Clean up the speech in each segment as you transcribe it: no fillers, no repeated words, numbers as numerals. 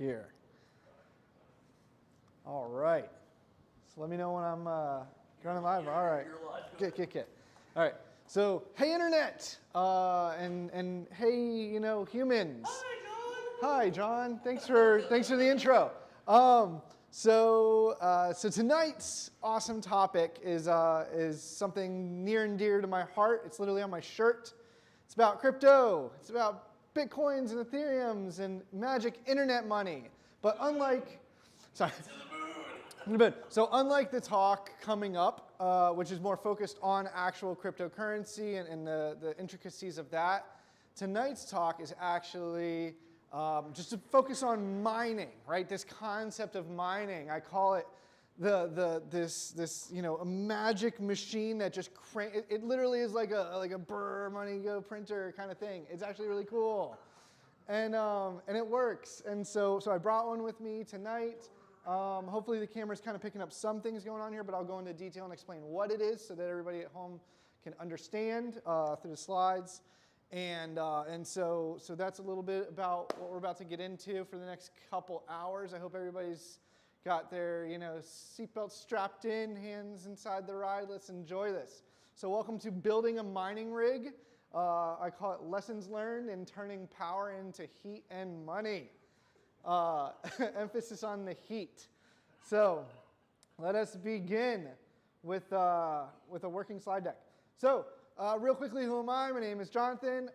here. All right. So let me know when I'm going live. All right. Get. All right. So, hey, Internet, and hey, humans. Hi, John. Thanks for the intro. So tonight's awesome topic is something near and dear to my heart. It's literally on my shirt. It's about crypto. It's about Bitcoins and Ethereums and magic internet money. But unlike the talk coming up, which is more focused on actual cryptocurrency and the intricacies of that, tonight's talk is actually just to focus on mining, right? This concept of mining. I call it a magic machine that just it literally is like a Burr Money Go printer kind of thing. It's actually really cool, and it works. And so I brought one with me tonight. Hopefully the camera's kind of picking up some things going on here, but I'll go into detail and explain what it is so that everybody at home can understand through the slides. And so that's a little bit about what we're about to get into for the next couple hours. I hope everybody's got their seatbelt strapped in, hands inside the ride. Let's enjoy this. So welcome to Building a Mining Rig. I call it Lessons Learned in Turning Power into Heat and Money. Emphasis on the heat. So let us begin with a working slide deck. So real quickly, who am I? My name is Jonathan.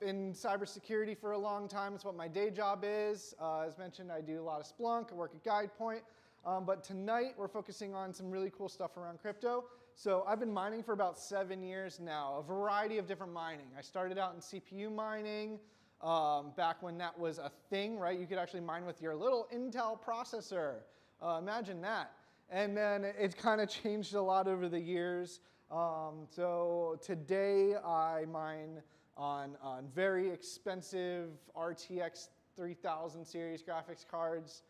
In cybersecurity for a long time. It's what my day job is. As mentioned, I do a lot of Splunk. I work at GuidePoint. But tonight, we're focusing on some really cool stuff around crypto. So I've been mining for about 7 years now, a variety of different mining. I started out in CPU mining back when that was a thing, right? You could actually mine with your little Intel processor. Imagine that. And then it's kind of changed a lot over the years. So today, I mine on very expensive RTX 3000 series graphics cards,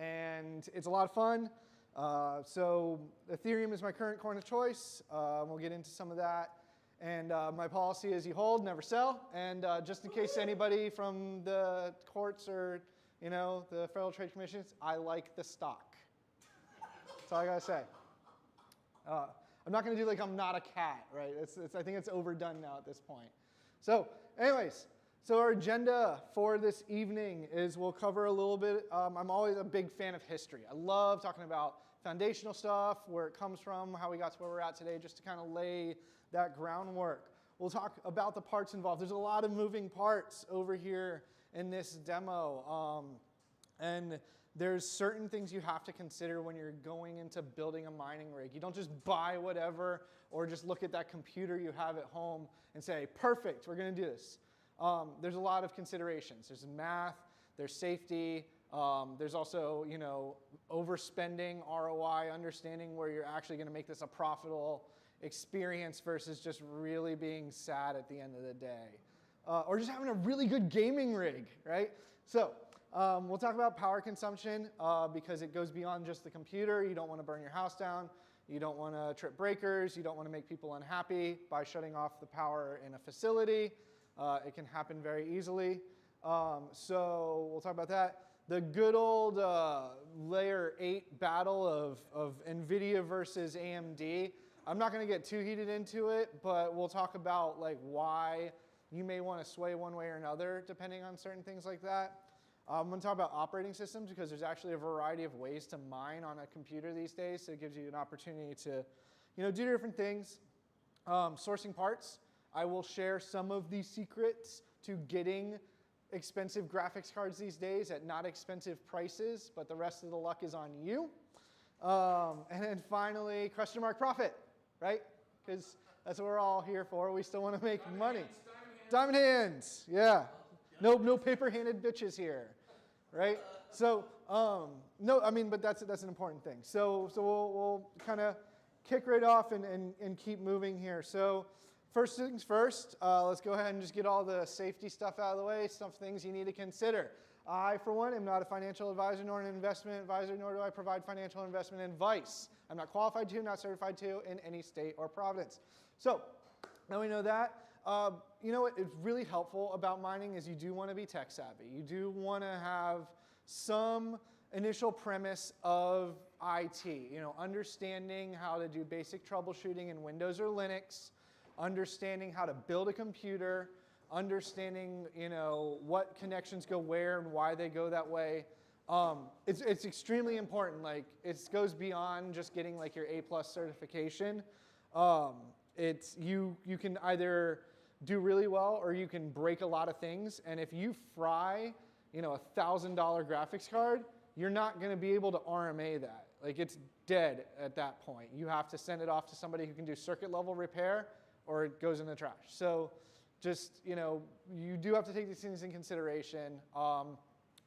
and it's a lot of fun. So Ethereum is my current coin of choice. We'll get into some of that. And my policy is you hold, never sell. And just in case anybody from the courts or the Federal Trade Commissions, I like the stock. That's all I gotta say. I'm not going to do like I'm not a cat, right? I think it's overdone now at this point. So anyways, so our agenda for this evening is we'll cover a little bit. I'm always a big fan of history. I love talking about foundational stuff, where it comes from, how we got to where we're at today, just to kind of lay that groundwork. We'll talk about the parts involved. There's a lot of moving parts over here in this demo. And there's certain things you have to consider when you're going into building a mining rig. You don't just buy whatever or just look at that computer you have at home and say, perfect, we're going to do this. There's a lot of considerations. There's math, there's safety, there's also overspending, ROI, understanding where you're actually going to make this a profitable experience versus just really being sad at the end of the day. Or just having a really good gaming rig, right? So we'll talk about power consumption because it goes beyond just the computer. You don't want to burn your house down. You don't want to trip breakers. You don't want to make people unhappy by shutting off the power in a facility. It can happen very easily. So we'll talk about that. The good old layer 8 battle of NVIDIA versus AMD. I'm not going to get too heated into it, but we'll talk about why you may want to sway one way or another depending on certain things like that. I'm going to talk about operating systems because there's actually a variety of ways to mine on a computer these days, so it gives you an opportunity to do different things. Sourcing parts. I will share some of the secrets to getting expensive graphics cards these days at not expensive prices, but the rest of the luck is on you. And then finally, question mark profit, right? Because that's what we're all here for. We still want to make money. Diamond hands, yeah. No paper-handed bitches here, right? So no, I mean, but that's an important thing. So we'll kind of kick right off and keep moving here. So first things first, let's go ahead and just get all the safety stuff out of the way, some things you need to consider. I, for one, am not a financial advisor nor an investment advisor, nor do I provide financial investment advice. I'm not qualified to, not certified to in any state or province. So now we know that. You know what? It's really helpful about mining is you do want to be tech savvy. You do want to have some initial premise of IT. You know, understanding how to do basic troubleshooting in Windows or Linux, understanding how to build a computer, understanding, you know, what connections go where and why they go that way. It's extremely important. Like, it goes beyond just getting like your A+ certification. You can either do really well or you can break a lot of things. And if you fry, you know, a $1,000 graphics card, you're not going to be able to RMA that. Like, it's dead at that point. You have to send it off to somebody who can do circuit level repair, or it goes in the trash. So just, you know, you do have to take these things in consideration.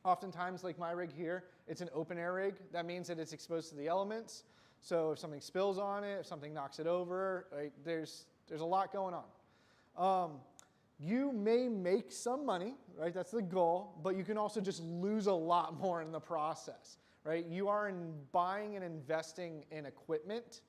Oftentimes, like my rig here, it's an open air rig. That means that it's exposed to the elements. So if something spills on it, if something knocks it over, right, there's a lot going on. You may make some money, right? That's the goal, but you can also just lose a lot more in the process, right? You are buying and investing in equipment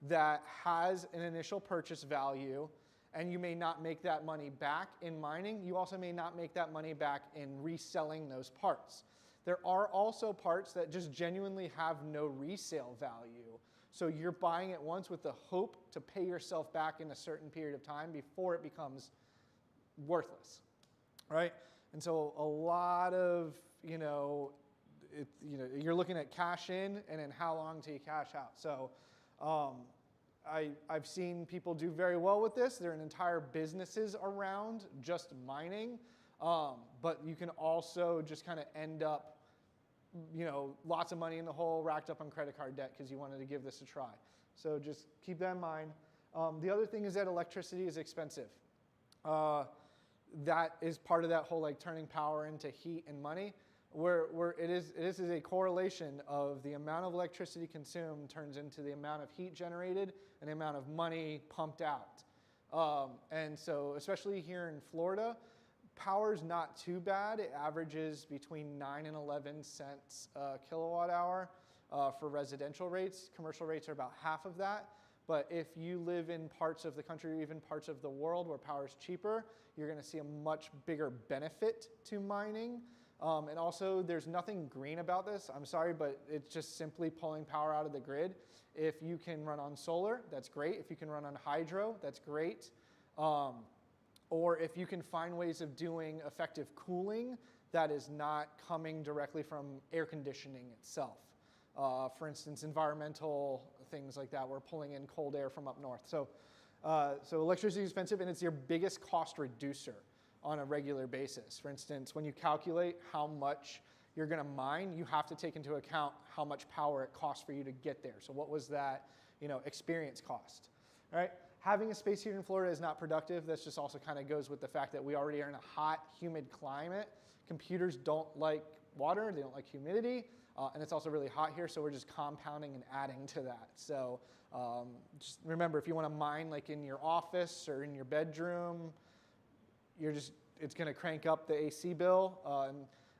that has an initial purchase value, and you may not make that money back in mining. You also may not make that money back in reselling those parts. There are also parts that just genuinely have no resale value. So you're buying it once with the hope to pay yourself back in a certain period of time before it becomes worthless, right? And so a lot of, you're looking at cash in and then how long till you cash out. So I've seen people do very well with this. There are entire businesses around just mining, but you can also just kind of end up, lots of money in the hole, racked up on credit card debt because you wanted to give this a try. So just keep that in mind. The other thing is that electricity is expensive. That is part of that whole like turning power into heat and money, where it is a correlation of the amount of electricity consumed turns into the amount of heat generated and the amount of money pumped out. And so especially here in Florida, power's not too bad. It averages between 9 and 11 cents a kilowatt hour for residential rates. Commercial rates are about half of that. But if you live in parts of the country or even parts of the world where power is cheaper, you're going to see a much bigger benefit to mining. And also, there's nothing green about this. I'm sorry, but it's just simply pulling power out of the grid. If you can run on solar, that's great. If you can run on hydro, that's great. Or if you can find ways of doing effective cooling that is not coming directly from air conditioning itself. For instance, environmental things like that. We're pulling in cold air from up north. So electricity is expensive, and it's your biggest cost reducer on a regular basis. For instance, when you calculate how much you're going to mine, you have to take into account how much power it costs for you to get there. So what was that, experience cost? All right. Having a space heater in Florida is not productive. This just also kind of goes with the fact that we already are in a hot, humid climate. Computers don't like water. They don't like humidity. And it's also really hot here, so we're just compounding and adding to that. So just remember, if you want to mine like in your office or in your bedroom, it's going to crank up the AC bill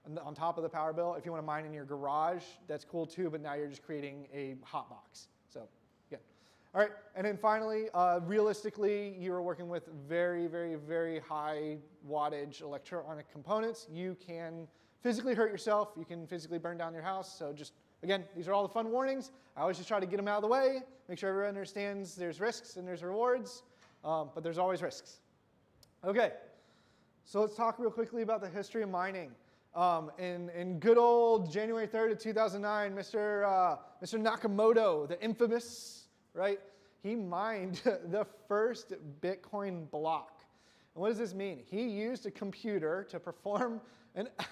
and on top of the power bill. If you want to mine in your garage, that's cool too, but now you're just creating a hot box. So, yeah. All right, and then finally, realistically, you are working with very, very, very high wattage electronic components. You can physically hurt yourself. You can physically burn down your house. So just, again, these are all the fun warnings. I always just try to get them out of the way, make sure everyone understands there's risks and there's rewards, but there's always risks. Okay, so let's talk real quickly about the history of mining. In good old January 3rd of 2009, Mr. Nakamoto, the infamous, right? He mined the first Bitcoin block. And what does this mean? He used a computer to perform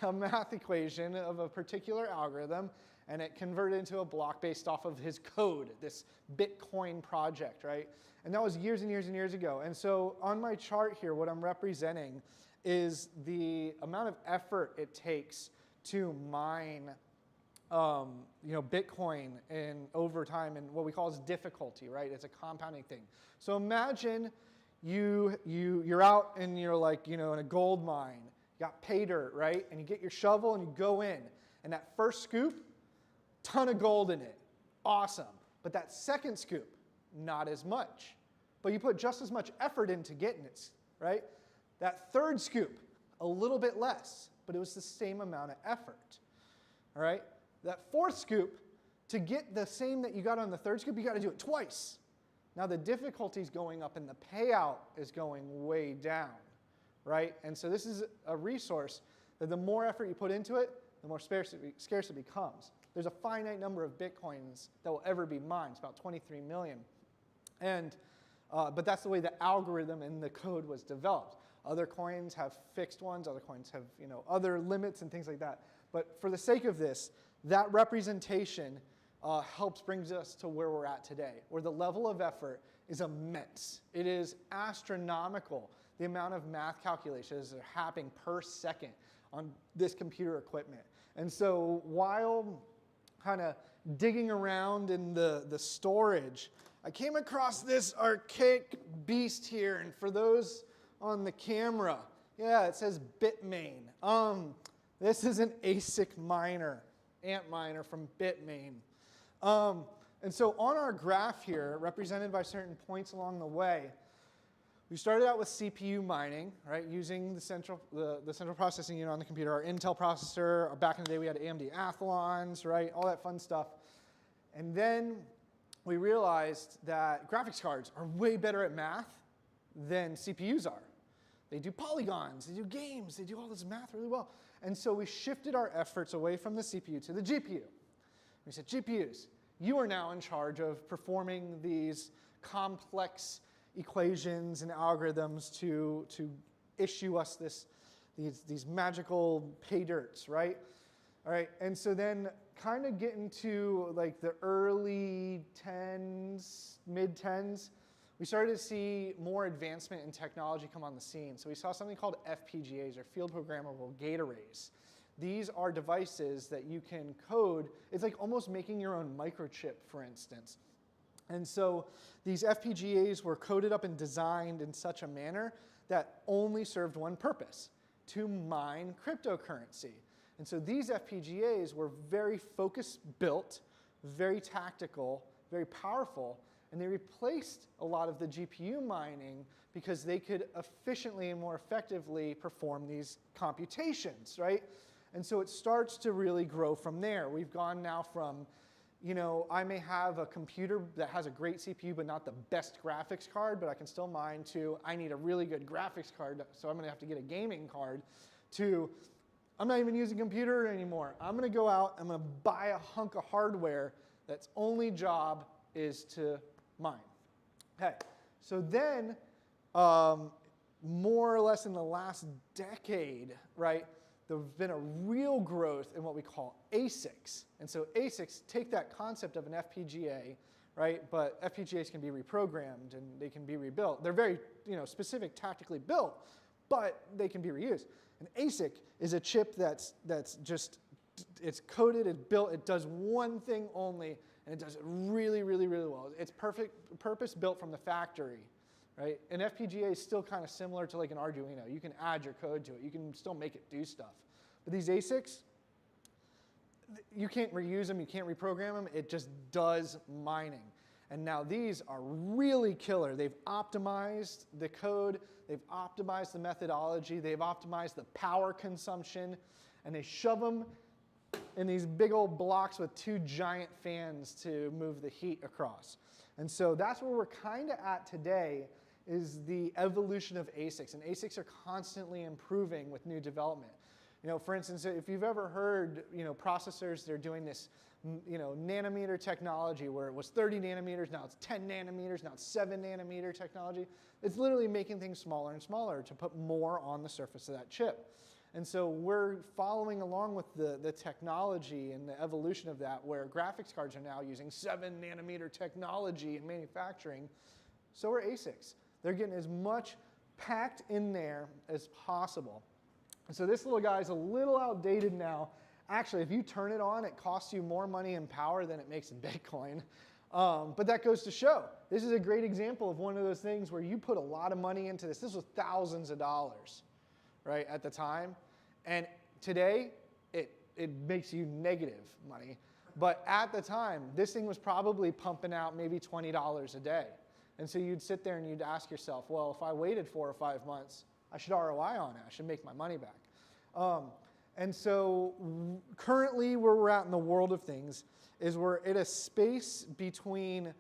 a math equation of a particular algorithm, and it converted into a block based off of his code, this Bitcoin project, right? And that was years and years and years ago. And so on my chart here, what I'm representing is the amount of effort it takes to mine Bitcoin over time, and what we call is difficulty, right? It's a compounding thing. So imagine you're out and you're like, in a gold mine. You got pay dirt, right? And you get your shovel and you go in. And that first scoop, ton of gold in it. Awesome. But that second scoop, not as much. But you put just as much effort into getting it. right? That third scoop, a little bit less, but it was the same amount of effort, all right? That fourth scoop, to get the same that you got on the third scoop, you got to do it twice. Now the difficulty is going up and the payout is going way down, right? And so this is a resource that the more effort you put into it, the more scarce it becomes. There's a finite number of Bitcoins that will ever be mined. It's about 23 million. But that's the way the algorithm and the code was developed. Other coins have fixed ones. Other coins have other limits and things like that. But for the sake of this, that representation brings us to where we're at today, where the level of effort is immense. It is astronomical, the amount of math calculations that are happening per second on this computer equipment. And so while kind of digging around in the storage, I came across this archaic beast here. And for those on the camera, yeah, it says Bitmain. This is an ASIC miner, Antminer from Bitmain. And so on our graph here, represented by certain points along the way, we started out with CPU mining, right, using the central processing unit on the computer, our Intel processor. Back in the day, we had AMD Athlons, right, all that fun stuff. And then we realized that graphics cards are way better at math than CPUs are. They do polygons, they do games, they do all this math really well. And so we shifted our efforts away from the CPU to the GPU. We said, GPUs, you are now in charge of performing these complex equations and algorithms to issue us these magical pay dirts, right? All right, and so then kind of getting to like the early 10s, mid-10s, we started to see more advancement in technology come on the scene. So we saw something called FPGAs, or Field Programmable Gate Arrays. These are devices that you can code. It's like almost making your own microchip, for instance. And so these FPGAs were coded up and designed in such a manner that only served one purpose, to mine cryptocurrency. And so these FPGAs were very focus-built, very tactical, very powerful, and they replaced a lot of the GPU mining because they could efficiently and more effectively perform these computations, right? And so it starts to really grow from there. We've gone now from, I may have a computer that has a great CPU but not the best graphics card, but I can still mine, to I need a really good graphics card, so I'm going to have to get a gaming card, to I'm not even using a computer anymore. I'm going to go out, I'm going to buy a hunk of hardware that's only job is to mine. Okay, so then more or less in the last decade, right, there's been a real growth in what we call ASICs. And so ASICs take that concept of an FPGA, right, but FPGAs can be reprogrammed and they can be rebuilt. They're very specific, tactically built, but they can be reused. An ASIC is a chip that's just, it's coded, it's built, it does one thing only, and it does it really, really, really well. It's purpose built from the factory, right? An FPGA is still kind of similar to like an Arduino. You can add your code to it. You can still make it do stuff. But these ASICs, you can't reuse them, you can't reprogram them. It just does mining. And now these are really killer. They've optimized the code, they've optimized the methodology, they've optimized the power consumption, and they shove them in these big old blocks with two giant fans to move the heat across. And so that's where we're kind of at today, is the evolution of ASICs. And ASICs are constantly improving with new development. For instance, if you've ever heard, processors, they're doing this, nanometer technology where it was 30 nanometers, now it's 10 nanometers, now it's 7 nanometer technology. It's literally making things smaller and smaller to put more on the surface of that chip. And so we're following along with the technology and the evolution of that, where graphics cards are now using 7 nanometer technology in manufacturing. So are ASICs. They're getting as much packed in there as possible. And so this little guy is a little outdated now. Actually, if you turn it on, it costs you more money in power than it makes in Bitcoin. But that goes to show. This is a great example of one of those things where you put a lot of money into this. This was thousands of dollars, right, at the time. And today, it makes you negative money. But at the time, this thing was probably pumping out maybe $20 a day. And so you'd sit there and you'd ask yourself, well, if I waited 4 or 5 months, I should ROI on it. I should make my money back. And so currently where we're at in the world of things is we're at a space between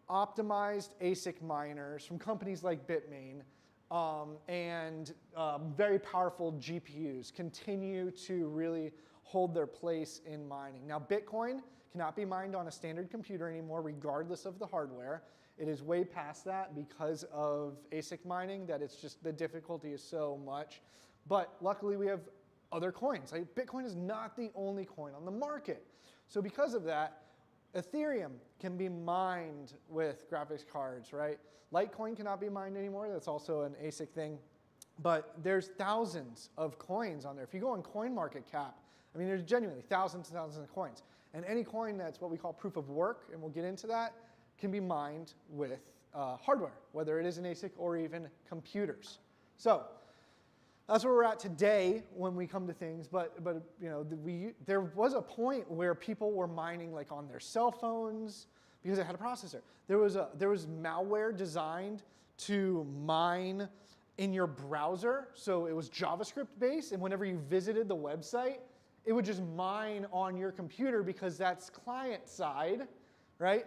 optimized ASIC miners from companies like Bitmain and very powerful GPUs continue to really hold their place in mining. Now, Bitcoin cannot be mined on a standard computer anymore, regardless of the hardware. It is way past that because of ASIC mining, that it's just the difficulty is so much. But luckily, we have other coins. Like, Bitcoin is not the only coin on the market. So because of that, Ethereum can be mined with graphics cards, right? Litecoin cannot be mined anymore. That's also an ASIC thing. But there's thousands of coins on there. If you go on CoinMarketCap, I mean, there's genuinely thousands and thousands of coins. And any coin that's what we call proof of work, and we'll get into that, can be mined with hardware, whether it is an ASIC or even computers. So that's where we're at today when we come to things. But you know, there was a point where people were mining like on their cell phones because it had a processor. There was malware designed to mine in your browser. So it was JavaScript based, and whenever you visited the website, it would just mine on your computer because that's client side, right?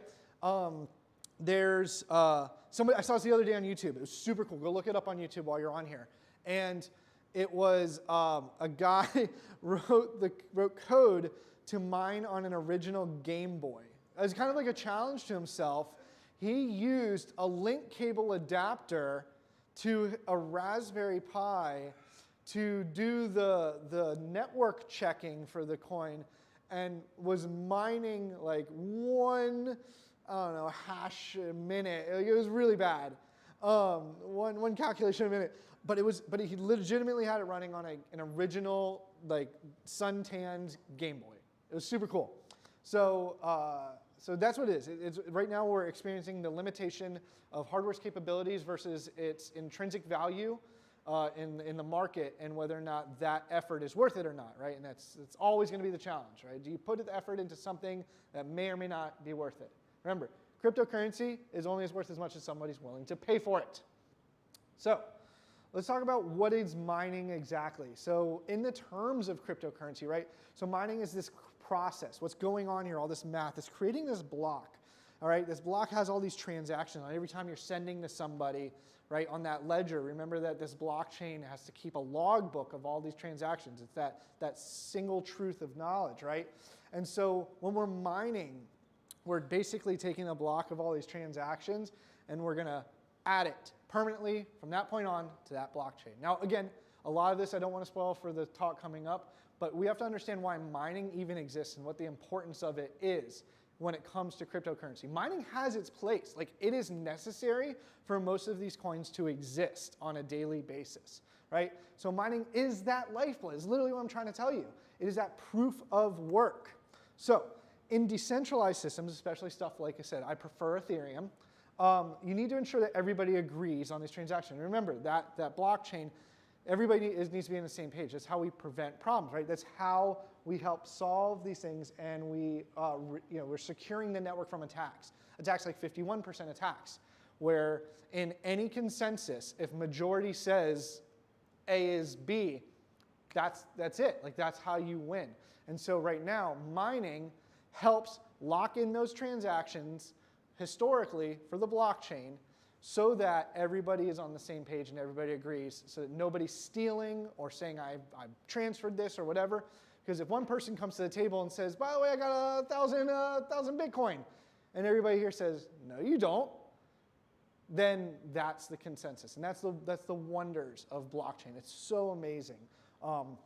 There's somebody, I saw this the other day on YouTube. It was super cool. Go look it up on YouTube while you're on here. And it was a guy wrote code to mine on an original Game Boy. As kind of like a challenge to himself, he used a link cable adapter to a Raspberry Pi to do the network checking for the coin, and was mining like one, I don't know, hash a minute. It was really bad. One calculation a minute. But he legitimately had it running on an original like suntanned Game Boy. It was super cool. So that's what it is. It's right now we're experiencing the limitation of hardware's capabilities versus its intrinsic value in the market, and whether or not that effort is worth it or not, right? And it's always going to be the challenge, right? Do you put the effort into something that may or may not be worth it? Remember, cryptocurrency is only worth as much as somebody's willing to pay for it. So let's talk about what is mining exactly. So in the terms of cryptocurrency, right? So mining is this process. What's going on here, all this math, is creating this block. All right, this block has all these transactions on. Every time you're sending to somebody, right, on that ledger, remember that this blockchain has to keep a logbook of all these transactions. It's that single truth of knowledge, right? And so when we're mining, we're basically taking a block of all these transactions, and we're going to add it permanently from that point on to that blockchain. Now, again, a lot of this I don't want to spoil for the talk coming up, but we have to understand why mining even exists and what the importance of it is when it comes to cryptocurrency. Mining has its place. Like, it is necessary for most of these coins to exist on a daily basis, right? So mining is that lifeblood. It's literally what I'm trying to tell you. It is that proof of work. So in decentralized systems, especially stuff like I said, I prefer Ethereum. You need to ensure that everybody agrees on this transaction. Remember, that blockchain, everybody needs to be on the same page. That's how we prevent problems, right? That's how we help solve these things, and we're securing the network from attacks. Attacks like 51% attacks, where in any consensus, if majority says A is B, that's it. Like, that's how you win. And so right now, mining helps lock in those transactions historically for the blockchain, so that everybody is on the same page and everybody agrees, so that nobody's stealing or saying I've transferred this or whatever. Because if one person comes to the table and says, by the way, I got 1,000 Bitcoin, and everybody here says, no, you don't, then that's the consensus. And that's the wonders of blockchain. It's so amazing. And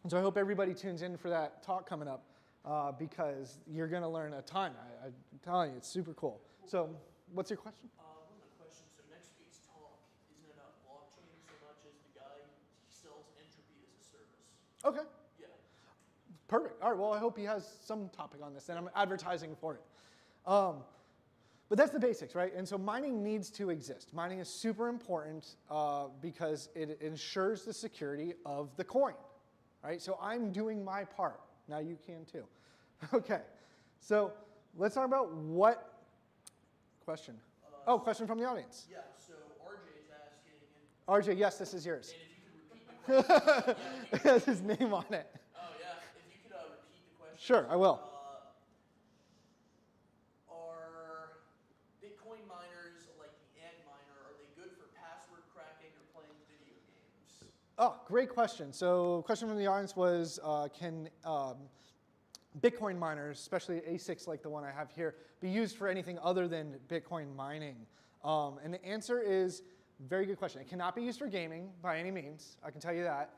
so I hope everybody tunes in for that talk coming up, because you're going to learn a ton. I'm telling you, it's super cool. So what's your question? One of the questions, so next week's talk isn't about blockchain so much as the guy, he sells entropy as a service. Okay. Yeah. Perfect. All right, well, I hope he has some topic on this, and I'm advertising for it. But that's the basics, right? And so mining needs to exist. Mining is super important because it ensures the security of the coin, right? So I'm doing my part. Now you can too. Okay, so let's talk about what question. Oh, question from the audience. Yeah, so RJ's asking, RJ, yes, this is yours. and if you could repeat the question. It has his name on it. Oh, yeah. If you could repeat the question. Sure, I will. Are Bitcoin miners like the Antminer, are they good for password cracking or playing video games? Oh, great question. So question from the audience was, can Bitcoin miners, especially ASICs like the one I have here, be used for anything other than Bitcoin mining? And the answer is, very good question. It cannot be used for gaming by any means, I can tell you that.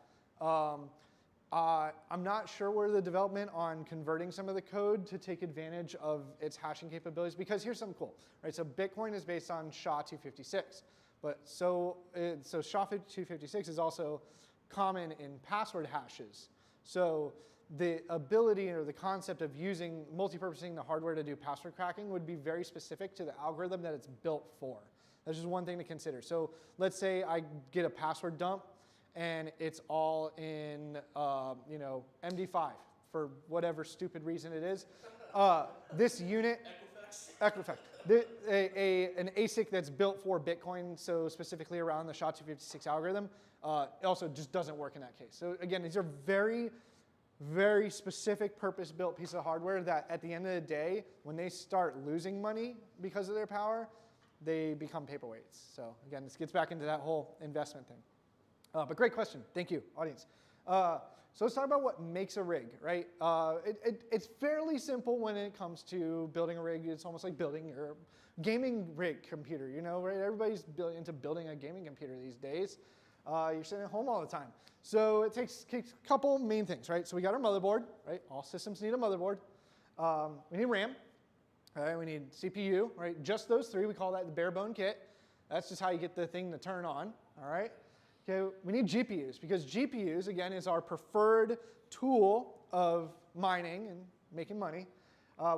I'm not sure where the development on converting some of the code to take advantage of its hashing capabilities, because here's something cool, right? So Bitcoin is based on SHA-256, but so SHA-256 is also common in password hashes. So the ability or the concept of using multi-purposing the hardware to do password cracking would be very specific to the algorithm that it's built for. That's just one thing to consider. So let's say I get a password dump and it's all in MD5 for whatever stupid reason it is. This unit, Equifax, an ASIC that's built for Bitcoin, so specifically around the SHA-256 algorithm, also just doesn't work in that case. So again, these are very, very specific purpose-built pieces of hardware that at the end of the day, when they start losing money because of their power, they become paperweights. So again, this gets back into that whole investment thing. But great question. Thank you, audience. So let's talk about what makes a rig, right? It's fairly simple when it comes to building a rig. It's almost like building your gaming rig computer, right? Everybody's into building a gaming computer these days. You're sitting at home all the time. So it takes a couple main things, right? So we got our motherboard, right? All systems need a motherboard. We need RAM. All right, we need CPU, right? Just those three. We call that the bare bone kit. That's just how you get the thing to turn on, all right? Okay, we need GPUs, because GPUs, again, is our preferred tool of mining and making money.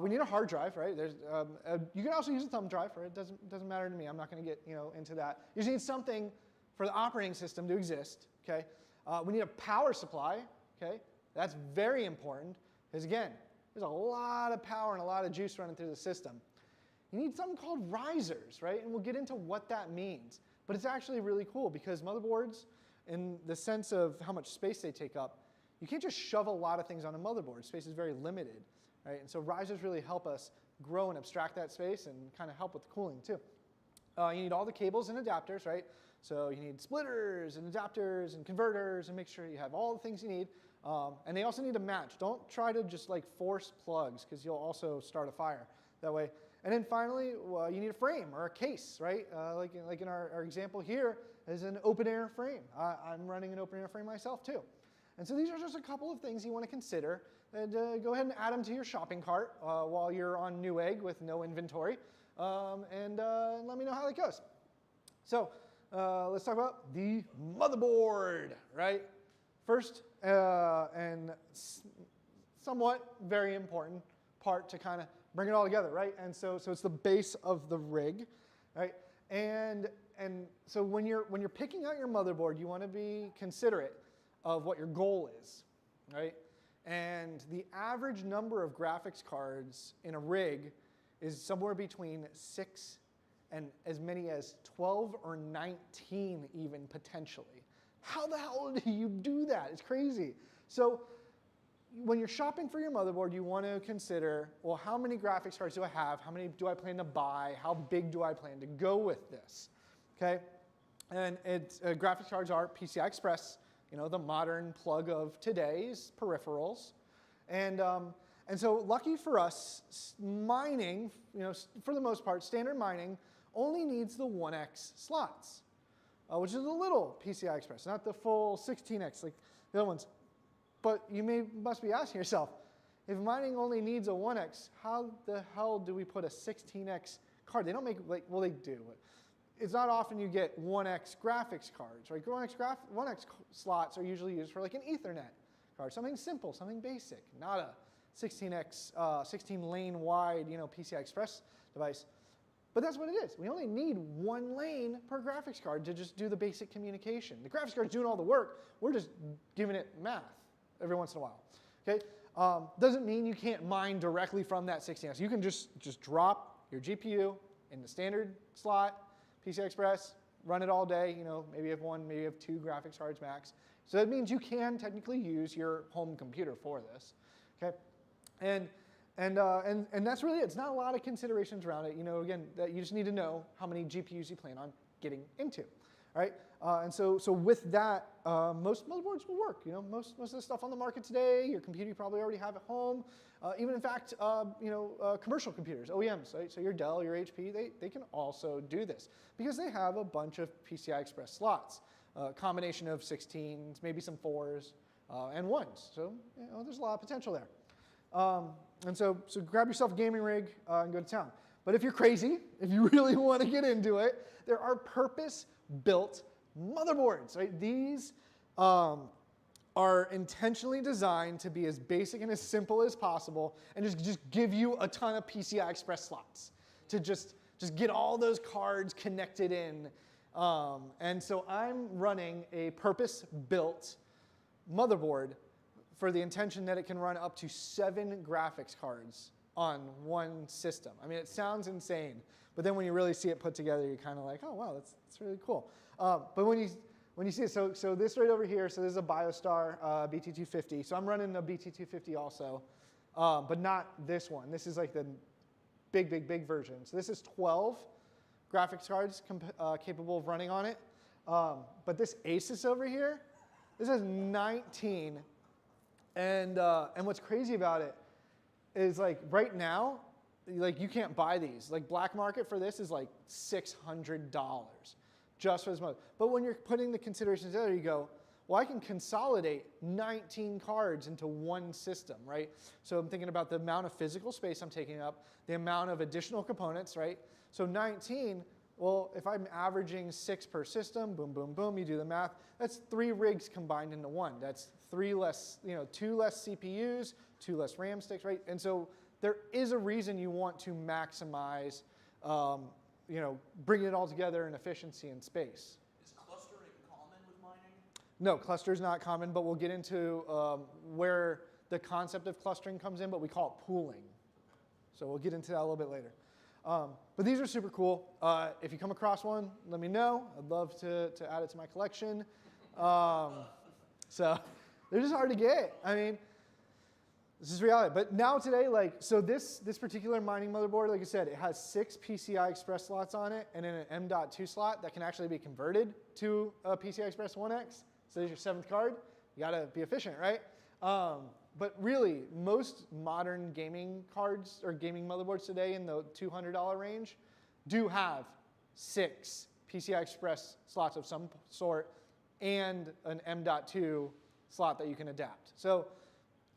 We need a hard drive, right? You can also use a thumb drive, right? It doesn't matter to me. I'm not going to get into that. You just need something for the operating system to exist, okay? We need a power supply, okay? That's very important, because again, there's a lot of power and a lot of juice running through the system. You need something called risers, right? And we'll get into what that means. But it's actually really cool, because motherboards, in the sense of how much space they take up, you can't just shove a lot of things on a motherboard. Space is very limited, right? And so risers really help us grow and abstract that space and kind of help with the cooling too. You need all the cables and adapters, right? So you need splitters and adapters and converters, and make sure you have all the things you need. And they also need to match. Don't try to just like force plugs, because you'll also start a fire that way. And then finally, you need a frame or a case, right? Like in our example here is an open air frame. I'm running an open air frame myself too. And so these are just a couple of things you want to consider. And go ahead and add them to your shopping cart while you're on Newegg with no inventory. And let me know how that goes. So let's talk about the motherboard, right? First, and somewhat very important part to kind of bring it all together, right? And so it's the base of the rig, right? And so when you're picking out your motherboard, you want to be considerate of what your goal is, right? And the average number of graphics cards in a rig is somewhere between 6 and as many as 12 or 19 even potentially. How the hell do you do that? It's crazy. So when you're shopping for your motherboard, you want to consider, well, how many graphics cards do I have? How many do I plan to buy? How big do I plan to go with this? Okay? And graphics cards are PCI Express, the modern plug of today's peripherals. And so lucky for us, mining, for the most part, standard mining only needs the 1X slots, which is a little PCI Express, not the full 16X like the other ones. But you must be asking yourself, if mining only needs a 1X, how the hell do we put a 16X card? They don't make, well, they do. It's not often you get 1X graphics cards, right? 1X slots are usually used for like an Ethernet card, something simple, something basic, not a 16X, 16 lane wide, PCI Express device. But that's what it is. We only need one lane per graphics card to just do the basic communication. The graphics card's doing all the work. We're just giving it math every once in a while. Okay? Doesn't mean you can't mine directly from that 16X. You can just drop your GPU in the standard slot, PCI Express, run it all day. Maybe you have one, maybe you have two graphics cards max. So that means you can technically use your home computer for this, okay? And that's really it. It's not a lot of considerations around it. Again, that you just need to know how many GPUs you plan on getting into, all right? And so with that, most motherboards will work. Most of the stuff on the market today, your computer you probably already have at home. Even in fact, commercial computers, OEMs, right? So your Dell, your HP, they can also do this because they have a bunch of PCI Express slots, a combination of 16s, maybe some 4s, and 1s. So there's a lot of potential there. And so grab yourself a gaming rig and go to town. But if you're crazy, if you really want to get into it, there are purpose-built motherboards. Right? These are intentionally designed to be as basic and as simple as possible, and just give you a ton of PCI Express slots to just get all those cards connected in. And so I'm running a purpose-built motherboard for the intention that it can run up to 7 graphics cards on one system. I mean, it sounds insane, but then when you really see it put together, you're kind of like, oh, wow, that's really cool. But when you see it, so this right over here, so this is a BioStar BT250. So I'm running a BT250 also, but not this one. This is like the big version. So this is 12 graphics cards capable of running on it. But this Asus over here, this has 19. And what's crazy about it is like right now, like you can't buy these. Like black market for this is like $600 just for this mode. But when you're putting the considerations together, you go, well, I can consolidate 19 cards into one system, right? So I'm thinking about the amount of physical space I'm taking up, the amount of additional components, right? So 19, well, if I'm averaging 6 per system, boom, boom, boom, you do the math, that's 3 rigs combined into one. That's 2 less CPUs, 2 less RAM sticks, right? And so there is a reason you want to maximize, bringing it all together in efficiency and space. Is clustering common with mining? No, cluster is not common, but we'll get into where the concept of clustering comes in, but we call it pooling. So we'll get into that a little bit later. But these are super cool. If you come across one, let me know. I'd love to add it to my collection. So they're just hard to get. I mean, this is reality. But now today, so this particular mining motherboard, like I said, it has 6 PCI Express slots on it and then an M.2 slot that can actually be converted to a PCI Express 1X. So there's your 7th card. You got to be efficient, right? But really, most modern gaming cards or gaming motherboards today in the $200 range do have 6 PCI Express slots of some sort and an M.2 slot that you can adapt. So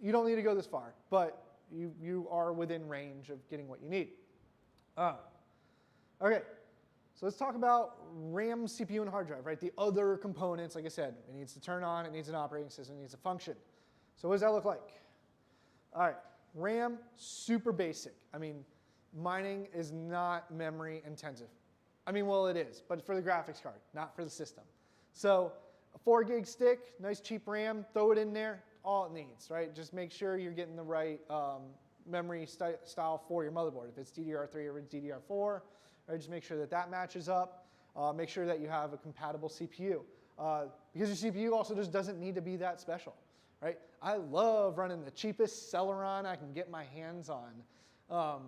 you don't need to go this far, but you are within range of getting what you need. Okay, so let's talk about RAM, CPU, and hard drive, right? The other components, like I said, it needs to turn on, it needs an operating system, it needs to function. So what does that look like? All right, RAM, super basic. I mean, mining is not memory intensive. I mean, well, it is, but for the graphics card, not for the system. So a 4 gig stick, nice cheap RAM, throw it in there, all it needs, right? Just make sure you're getting the right memory style for your motherboard. If it's DDR3 or it's DDR4, right, just make sure that that matches up. Make sure that you have a compatible CPU. Because your CPU also just doesn't need to be that special, right? I love running the cheapest Celeron I can get my hands on.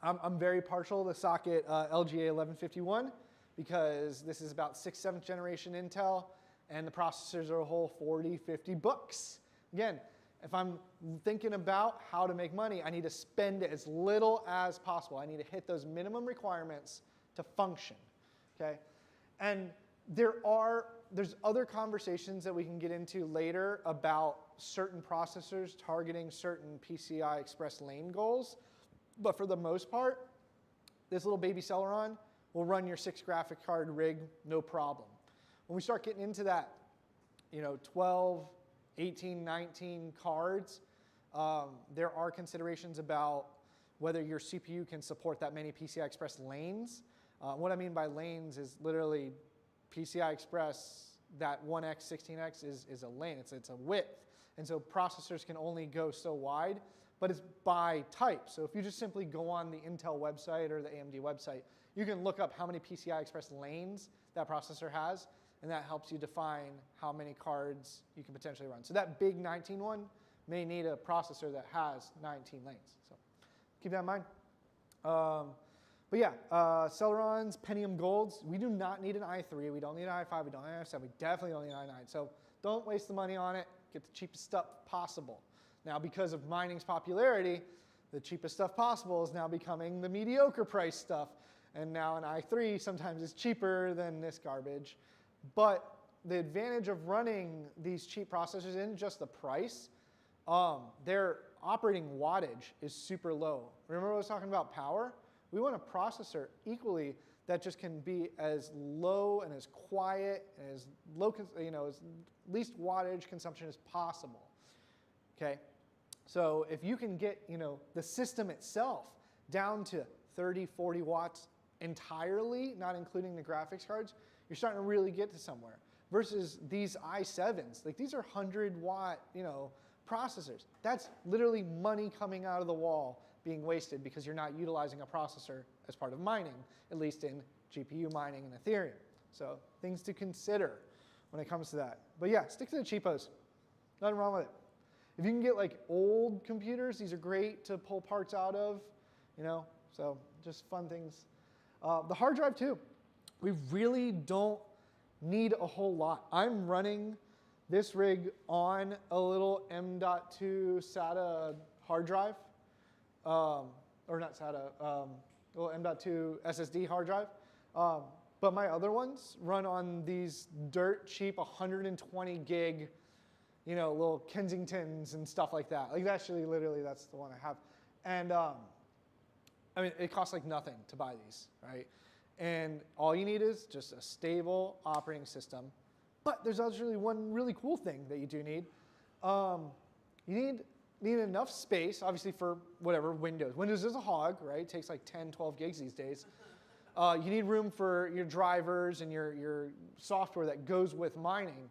I'm very partial to the socket LGA 1151 because this is about 6th, 7th generation Intel, and the processors are a whole 40, 50 bucks. Again, if I'm thinking about how to make money, I need to spend as little as possible. I need to hit those minimum requirements to function, okay? And there's other conversations that we can get into later about certain processors targeting certain PCI Express lane goals. But for the most part, this little baby Celeron will run your 6 graphic card rig no problem. When we start getting into that, 12, 18, 19 cards, there are considerations about whether your CPU can support that many PCI Express lanes. What I mean by lanes is literally PCI Express, that 1X, 16X is a lane, it's a width. And so processors can only go so wide, but it's by type. So if you just simply go on the Intel website or the AMD website, you can look up how many PCI Express lanes that processor has, and that helps you define how many cards you can potentially run. So that big 19 one may need a processor that has 19 lanes. So keep that in mind. But yeah, Celerons, Pentium Golds, we do not need an i3, we don't need an i5, we don't need an i7, we definitely don't need an i9. So don't waste the money on it, get the cheapest stuff possible. Now because of mining's popularity, the cheapest stuff possible is now becoming the mediocre price stuff. And now an i3 sometimes is cheaper than this garbage. But the advantage of running these cheap processors isn't just the price. Their operating wattage is super low. Remember I was talking about power? We want a processor equally that just can be as low and as quiet and as low, as least wattage consumption as possible. Okay, so if you can get the system itself down to 30, 40 watts entirely, not including the graphics cards, you're starting to really get to somewhere. Versus these i7s, like these are 100-watt, processors. That's literally money coming out of the wall being wasted because you're not utilizing a processor as part of mining, at least in GPU mining and Ethereum. So things to consider when it comes to that. But yeah, stick to the cheapos. Nothing wrong with it. If you can get like old computers, these are great to pull parts out of, so just fun things. The hard drive too. We really don't need a whole lot. I'm running this rig on a little M.2 SATA hard drive, or not SATA, little M.2 SSD hard drive. But my other ones run on these dirt cheap 120 gig, little Kensingtons and stuff like that. Like actually, literally, that's the one I have. And I mean, it costs like nothing to buy these, right? And all you need is just a stable operating system. But there's actually one really cool thing that you do need. You need enough space, obviously, for whatever, Windows. Windows is a hog, right? It takes like 10, 12 gigs these days. You need room for your drivers and your software that goes with mining.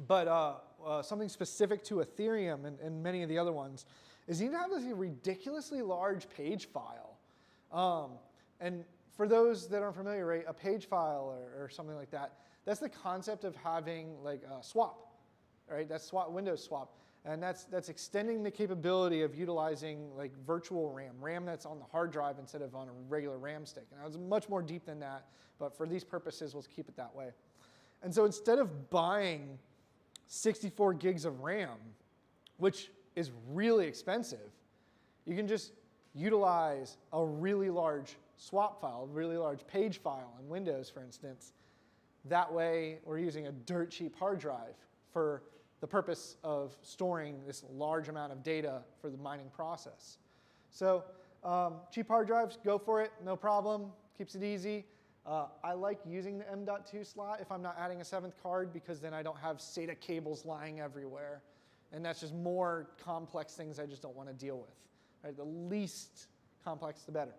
But something specific to Ethereum and many of the other ones is you need to have this ridiculously large page file. And for those that aren't familiar, right, a page file or something like that, that's the concept of having like a swap, right? That's Windows swap. And that's extending the capability of utilizing like virtual RAM that's on the hard drive instead of on a regular RAM stick. And it's much more deep than that, but for these purposes, we'll keep it that way. And so instead of buying 64 gigs of RAM, which is really expensive, you can just utilize a really large swap file, a really large page file in Windows, for instance. That way, we're using a dirt cheap hard drive for the purpose of storing this large amount of data for the mining process. So cheap hard drives, go for it, no problem, keeps it easy. I like using the M.2 slot if I'm not adding a 7th card because then I don't have SATA cables lying everywhere. And that's just more complex things I just don't want to deal with. Right? The least complex, the better.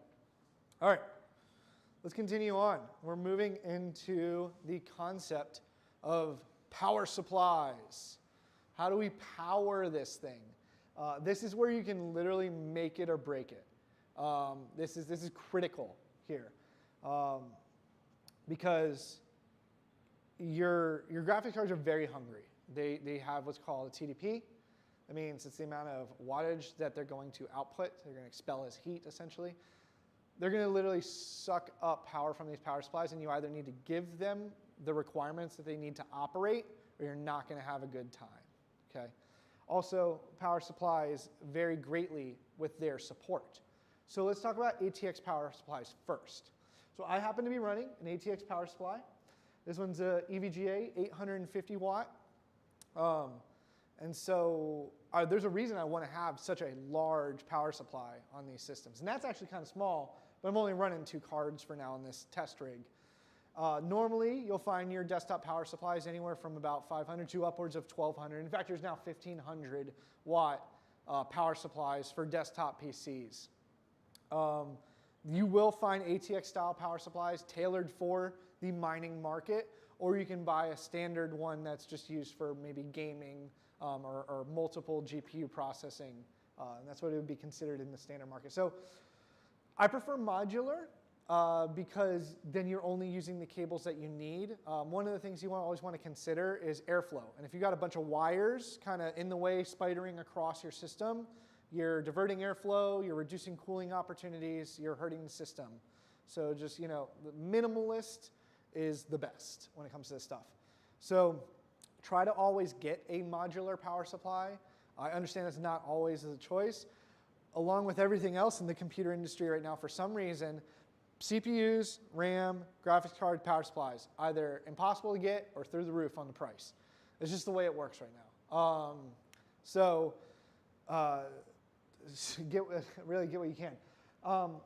All right, let's continue on. We're moving into the concept of power supplies. How do we power this thing? This is where you can literally make it or break it. This is critical here because your graphics cards are very hungry. They have what's called a TDP. That means it's the amount of wattage that they're going to output. They're going to expel as heat, essentially. They're going to literally suck up power from these power supplies, and you either need to give them the requirements that they need to operate, or you're not going to have a good time. Okay. Also, power supplies vary greatly with their support. So let's talk about ATX power supplies first. So I happen to be running an ATX power supply. This one's a EVGA 850 watt. And so there's a reason I want to have such a large power supply on these systems. And that's actually kind of small, but I'm only running 2 cards for now on this test rig. Normally, you'll find your desktop power supplies anywhere from about 500 to upwards of 1,200. In fact, there's now 1,500 watt power supplies for desktop PCs. You will find ATX style power supplies tailored for the mining market, or you can buy a standard one that's just used for maybe gaming or multiple GPU processing. And that's what it would be considered in the standard market. So I prefer modular because then you're only using the cables that you need. One of the things you always want to consider is airflow. And if you got a bunch of wires kind of in the way, spidering across your system, you're diverting airflow, you're reducing cooling opportunities, you're hurting the system. So just, the minimalist is the best when it comes to this stuff. So try to always get a modular power supply. I understand it's not always a choice. Along with everything else in the computer industry right now, for some reason, CPUs, RAM, graphics card, power supplies, either impossible to get or through the roof on the price. It's just the way it works right now. Really get what you can.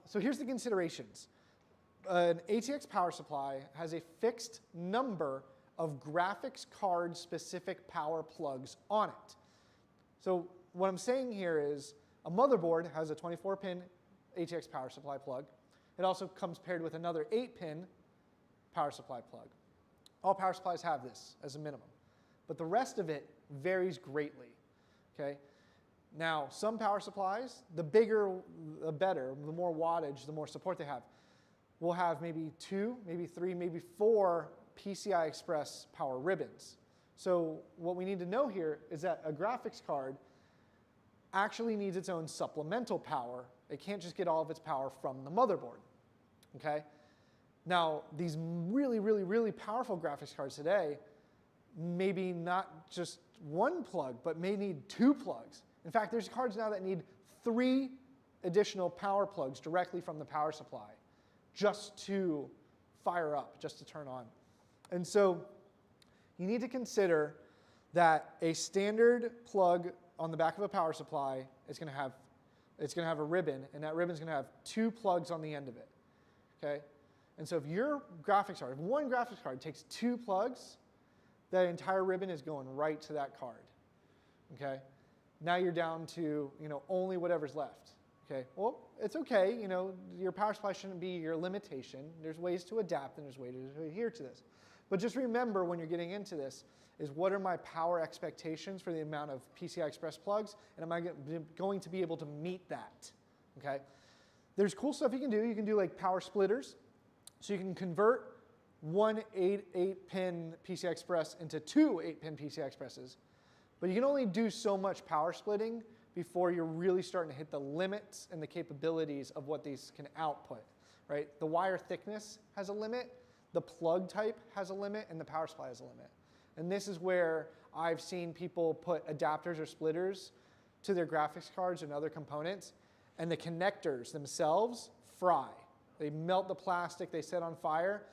So here's the considerations. An ATX power supply has a fixed number of graphics card specific power plugs on it. So what I'm saying here is a motherboard has a 24-pin ATX power supply plug. It also comes paired with another 8-pin power supply plug. All power supplies have this as a minimum, but the rest of it varies greatly. Okay? Now, some power supplies, the bigger, the better, the more wattage, the more support they have, will have maybe 2, maybe 3, maybe 4 PCI Express power ribbons. So what we need to know here is that a graphics card actually needs its own supplemental power. It can't just get all of its power from the motherboard. Okay? Now, these really, really, really powerful graphics cards today, maybe not just one plug, but may need 2 plugs. In fact, there's cards now that need 3 additional power plugs directly from the power supply just to fire up, just to turn on. And so you need to consider that a standard plug on the back of a power supply is going to have a ribbon, and that ribbon is going to have 2 plugs on the end of it. Okay? And so if your graphics card, if one graphics card takes 2 plugs, that entire ribbon is going right to that card. Okay? Now you're down to only whatever's left. Okay? Well, it's okay. Your power supply shouldn't be your limitation. There's ways to adapt and there's ways to adhere to this. But just remember when you're getting into this is what are my power expectations for the amount of PCI Express plugs, and am I going to be able to meet that? Okay? There's cool stuff you can do. You can do like power splitters. So you can convert one 8-pin PCI Express into 2 8-pin PCI Expresses. But you can only do so much power splitting before you're really starting to hit the limits and the capabilities of what these can output. Right? The wire thickness has a limit, the plug type has a limit, and the power supply has a limit. And this is where I've seen people put adapters or splitters to their graphics cards and other components, and the connectors themselves fry. They melt the plastic, they set on fire,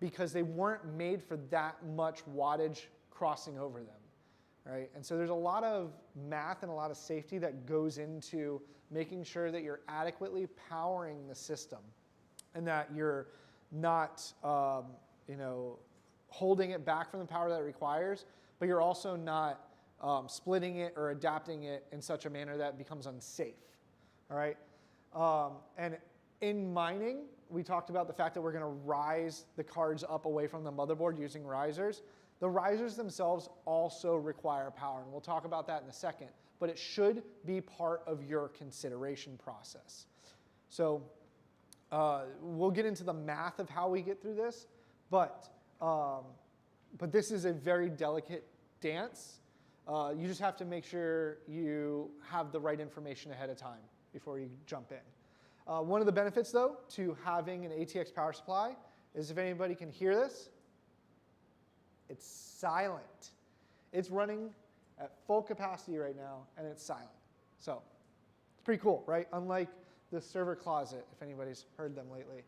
because they weren't made for that much wattage crossing over them. Right? And so there's a lot of math and a lot of safety that goes into making sure that you're adequately powering the system and that you're not holding it back from the power that it requires, but you're also not splitting it or adapting it in such a manner that it becomes unsafe. All right? And in mining, we talked about the fact that we're going to rise the cards up away from the motherboard using risers. The risers themselves also require power, and we'll talk about that in a second, but it should be part of your consideration process. So we'll get into the math of how we get through this, but this is a very delicate dance. You just have to make sure you have the right information ahead of time before you jump in. One of the benefits, though, to having an ATX power supply is if anybody can hear this, it's silent. It's running at full capacity right now, and it's silent. So it's pretty cool, right? Unlike the server closet, if anybody's heard them lately.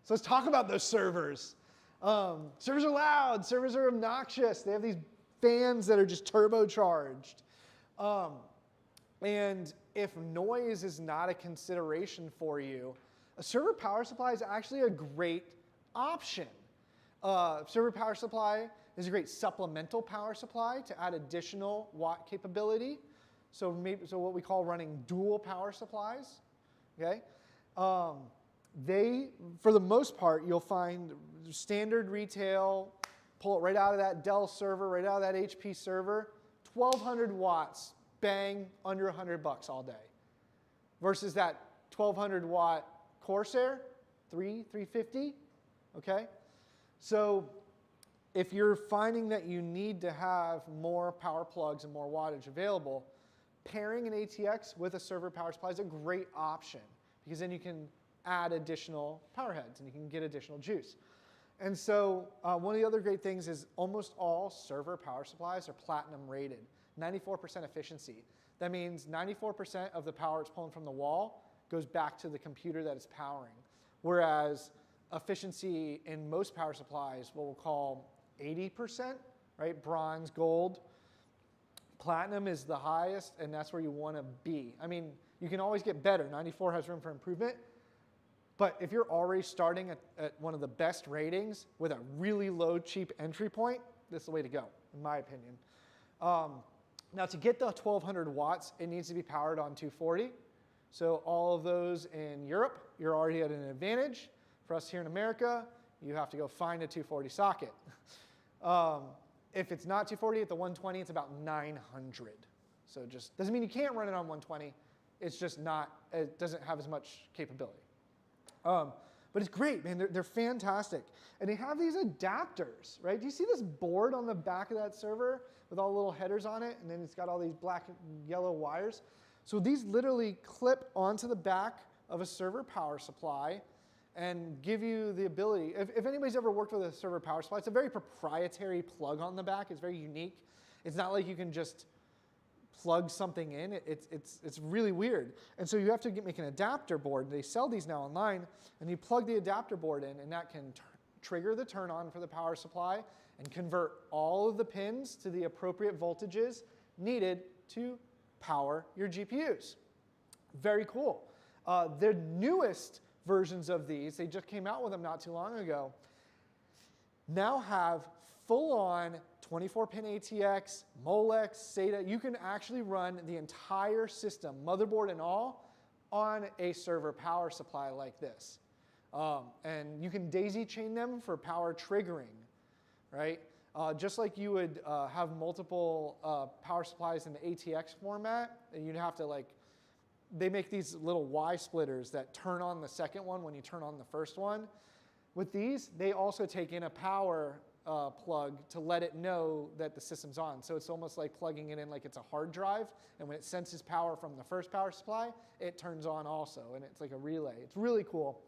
So let's talk about those servers. Servers are loud. Servers are obnoxious. They have these fans that are just turbocharged. And if noise is not a consideration for you, a server power supply is actually a great option. Server power supply is a great supplemental power supply to add additional watt capability. So what we call running dual power supplies. Okay, they, for the most part, you'll find standard retail. Pull it right out of that Dell server, right out of that HP server. 1,200 watts, bang, under $100 all day. Versus that 1,200 watt Corsair, 350, okay? So if you're finding that you need to have more power plugs and more wattage available, pairing an ATX with a server power supply is a great option because then you can add additional power heads and you can get additional juice. And so one of the other great things is almost all server power supplies are platinum rated, 94% efficiency. That means 94% of the power it's pulling from the wall goes back to the computer that it's powering. Whereas efficiency in most power supplies, what we'll call 80%, right? Bronze, gold. Platinum is the highest, and that's where you want to be. I mean, you can always get better. 94 has room for improvement. But if you're already starting at one of the best ratings with a really low, cheap entry point, this is the way to go, in my opinion. Now, to get the 1200 watts, it needs to be powered on 240. So all of those in Europe, you're already at an advantage. For us here in America, you have to go find a 240 socket. If it's not 240 at the 120, it's about 900. So just doesn't mean you can't run it on 120. It's just not, it doesn't have as much capability. But it's great, man. They're fantastic. And they have these adapters, right? Do you see this board on the back of that server with all the little headers on it? And then it's got all these black and yellow wires. So these literally clip onto the back of a server power supply and give you the ability. If anybody's ever worked with a server power supply, it's a very proprietary plug on the back. It's very unique. It's not like you can just plug something in. It's really weird. And so you have to make an adapter board. They sell these now online, and you plug the adapter board in, and that can trigger the turn on for the power supply and convert all of the pins to the appropriate voltages needed to power your GPUs. Very cool. The newest versions of these, they just came out with them not too long ago, now have full-on 24-pin ATX, Molex, SATA. You can actually run the entire system, motherboard and all, on a server power supply like this. And you can daisy chain them for power triggering, right? Just like you would have multiple power supplies in the ATX format, and you'd have to they make these little Y splitters that turn on the second one when you turn on the first one. With these, they also take in a power plug to let it know that the system's on. So it's almost like plugging it in like it's a hard drive, and when it senses power from the first power supply, it turns on also, and it's like a relay. It's really cool.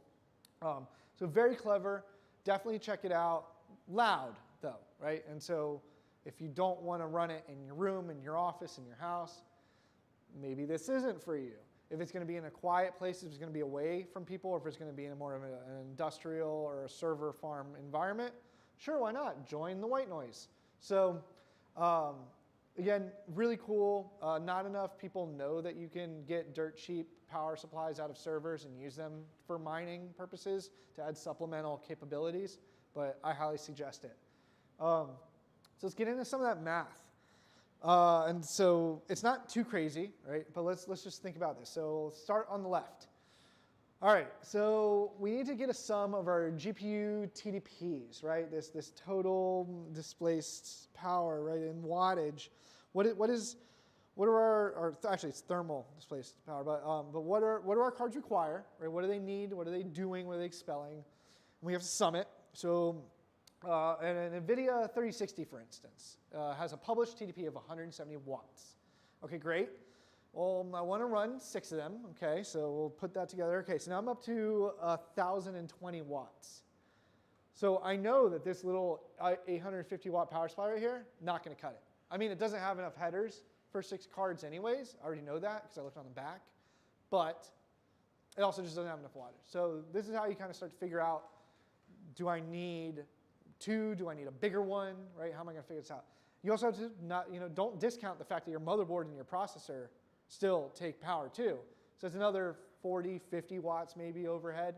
So very clever. Definitely check it out. Loud, though, right? And so if you don't want to run it in your room, in your office, in your house, maybe this isn't for you. If it's going to be in a quiet place, if it's going to be away from people, or if it's going to be in a more of an industrial or a server farm environment, sure, why not? Join the white noise. So again, really cool. Not enough people know that you can get dirt cheap power supplies out of servers and use them for mining purposes to add supplemental capabilities, but I highly suggest it. So let's get into some of that math. And so it's not too crazy, right? But let's just think about this. So let's start on the left. All right, so we need to get a sum of our GPU TDPs, right? This total displaced power, right, in wattage. What are our actually it's thermal displaced power, but what do our cards require, right? What do they need? What are they doing? What are they expelling? And we have to sum it. So an NVIDIA 3060, for instance, has a published TDP of 170 watts. Okay, great. Well, I want to run 6 of them. Okay, so we'll put that together. Okay, so now I'm up to 1,020 watts. So I know that this little 850 watt power supply right here, not going to cut it. I mean, it doesn't have enough headers for 6 cards anyways. I already know that because I looked on the back. But it also just doesn't have enough wattage. So this is how you kind of start to figure out, do I need 2? Do I need a bigger one? Right? How am I going to figure this out? You also have to don't discount the fact that your motherboard and your processor still take power too. So it's another 40, 50 watts maybe overhead.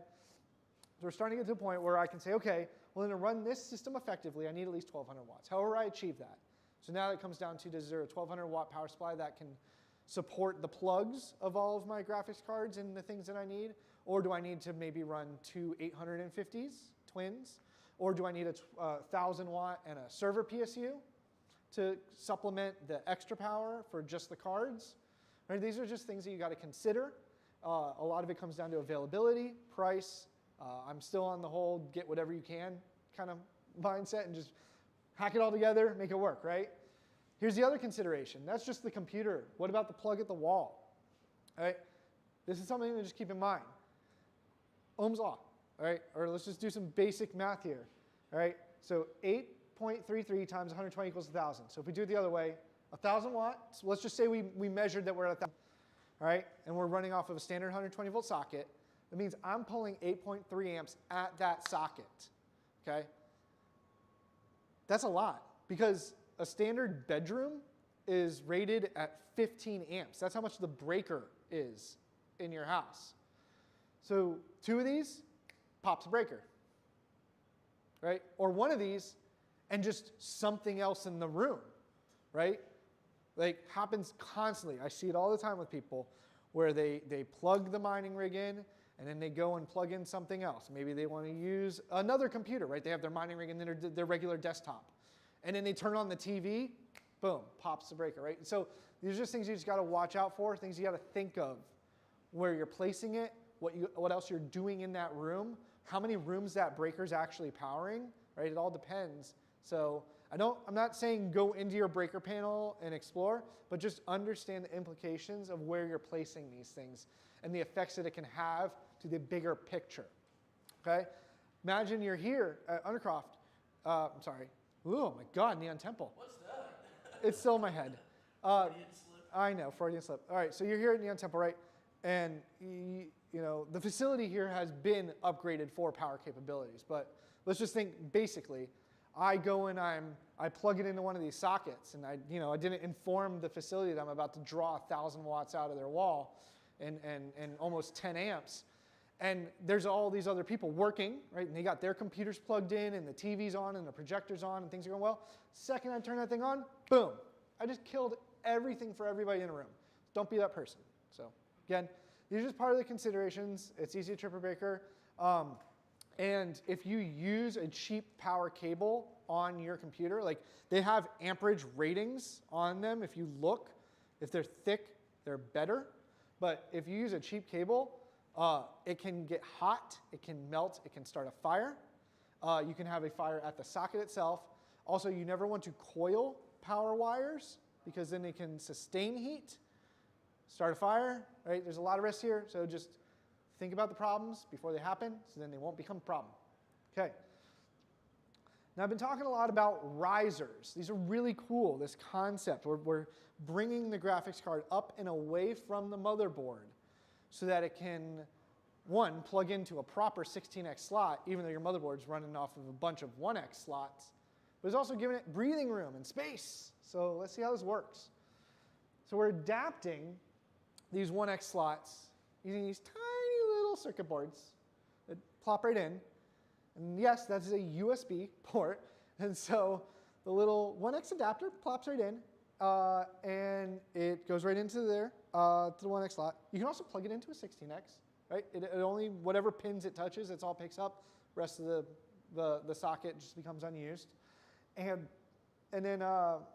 So we're starting to get to a point where I can say, okay, well, to run this system effectively, I need at least 1,200 watts. However I achieve that. So now it comes down to, is there a 1,200 watt power supply that can support the plugs of all of my graphics cards and the things that I need? Or do I need to maybe run 2 850s, twins? Or do I need a 1,000 watt and a server PSU to supplement the extra power for just the cards? Right, these are just things that you got to consider. A lot of it comes down to availability, price, I'm still on the whole get whatever you can kind of mindset and just hack it all together, make it work, right? Here's the other consideration. That's just the computer. What about the plug at the wall? All right? This is something to just keep in mind. Ohm's law, all right? Or let's just do some basic math here, all right? So 8.33 times 120 equals 1,000. So if we do it the other way, 1,000 watts, let's just say we measured that we're at 1,000, all right? And we're running off of a standard 120 volt socket. That means I'm pulling 8.3 amps at that socket, okay? That's a lot because a standard bedroom is rated at 15 amps. That's how much the breaker is in your house. So 2 of these pops a breaker, right? Or 1 of these and just something else in the room, right? Like happens constantly. I see it all the time with people where they plug the mining rig in and then they go and plug in something else. Maybe they want to use another computer, right? They have their mining rig and then their regular desktop. And then they turn on the TV, boom, pops the breaker, right? So these are just things you just got to watch out for, things you got to think of where you're placing it, what else you're doing in that room, how many rooms that breaker's actually powering, right? It all depends. So I'm not saying go into your breaker panel and explore, but just understand the implications of where you're placing these things and the effects that it can have to the bigger picture, okay? Imagine you're here at Undercroft, I'm sorry. Oh my God, Neon Temple. What's that? It's still in my head. Freudian slip. I know, Freudian slip. All right, so you're here at Neon Temple, right? And you know the facility here has been upgraded for power capabilities, but let's just think basically. I go and I plug it into one of these sockets, and I didn't inform the facility that I'm about to draw 1,000 watts out of their wall, and almost 10 amps. And there's all these other people working, right? And they got their computers plugged in, and the TV's on, and the projector's on, and things are going well. Second I turn that thing on, boom. I just killed everything for everybody in the room. Don't be that person. So again, these are just part of the considerations. It's easy to trip a breaker. And if you use a cheap power cable on your computer, like they have amperage ratings on them. If you look, if they're thick, they're better. But if you use a cheap cable, it can get hot, it can melt, it can start a fire. You can have a fire at the socket itself. Also, you never want to coil power wires because then they can sustain heat, start a fire, right? There's a lot of risk here, so just think about the problems before they happen so then they won't become a problem. Okay. Now, I've been talking a lot about risers. These are really cool, this concept. We're bringing the graphics card up and away from the motherboard so that it can, one, plug into a proper 16x slot, even though your motherboard's running off of a bunch of 1x slots, but it's also giving it breathing room and space. So let's see how this works. So we're adapting these 1x slots using these tiny little circuit boards that plop right in. And yes, that's a USB port. And so the little 1x adapter plops right in, and it goes right into there, to the 1x slot. You can also plug it into a 16x, right? It only, whatever pins it touches, it's all picks up. The rest of the socket just becomes unused. And then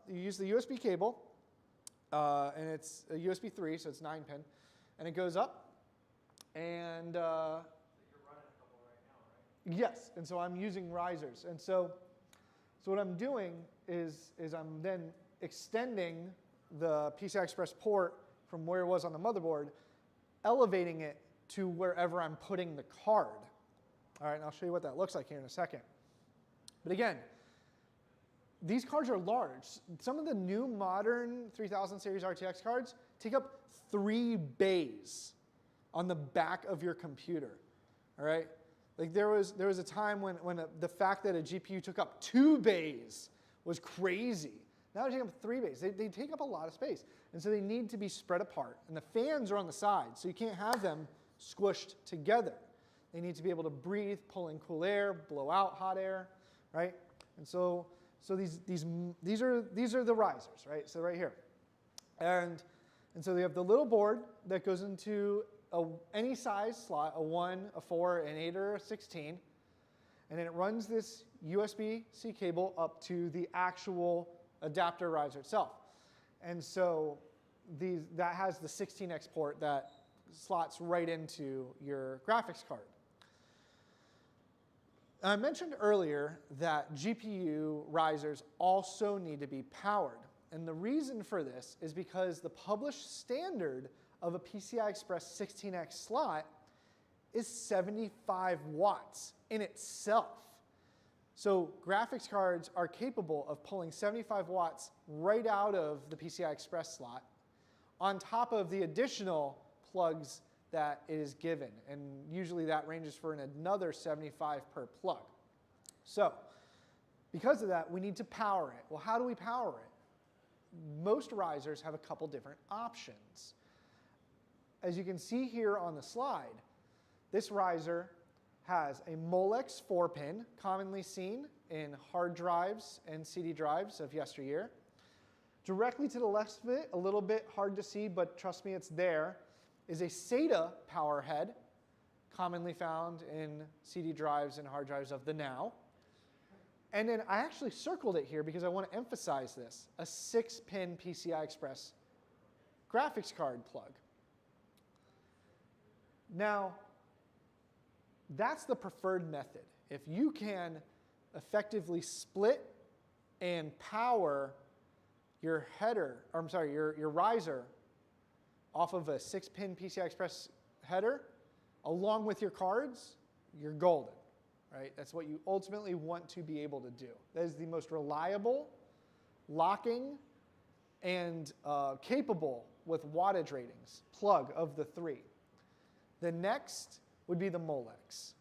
you use the USB cable, and it's a USB 3, so it's 9-pin. And it goes up, and You're running a couple right now, right? yes, and so I'm using risers. And so what I'm doing is I'm then extending the PCI Express port from where it was on the motherboard, elevating it to wherever I'm putting the card. All right, and I'll show you what that looks like here in a second. But again, these cards are large. Some of the new modern 3000 series RTX cards take up 3 bays on the back of your computer, all right? Like there was a time when the fact that a GPU took up 2 bays was crazy. Now they take up 3 bays. They take up a lot of space. And so they need to be spread apart. And the fans are on the side, so you can't have them squished together. They need to be able to breathe, pull in cool air, blow out hot air, right? And so these are the risers, right? So right here. And so they have the little board that goes into any size slot, a 1, a 4, an 8, or a 16. And then it runs this USB-C cable up to the actual adapter riser itself. And so that has the 16x port that slots right into your graphics card. I mentioned earlier that GPU risers also need to be powered. And the reason for this is because the published standard of a PCI Express 16X slot is 75 watts in itself. So graphics cards are capable of pulling 75 watts right out of the PCI Express slot on top of the additional plugs that it is given. And usually that ranges for another 75 per plug. So because of that, we need to power it. Well, how do we power it? Most risers have a couple different options. As you can see here on the slide, this riser has a Molex 4-pin, commonly seen in hard drives and CD drives of yesteryear. Directly to the left of it, a little bit hard to see, but trust me, it's there, is a SATA power head, commonly found in CD drives and hard drives of the now. And then I actually circled it here because I want to emphasize this, a 6-pin PCI Express graphics card plug. Now, that's the preferred method. If you can effectively split and power your header, or I'm sorry, your riser off of a 6-pin PCI Express header, along with your cards, you're golden. Right? That's what you ultimately want to be able to do. That is the most reliable, locking, and capable with wattage ratings plug of the three. The next would be the Molex.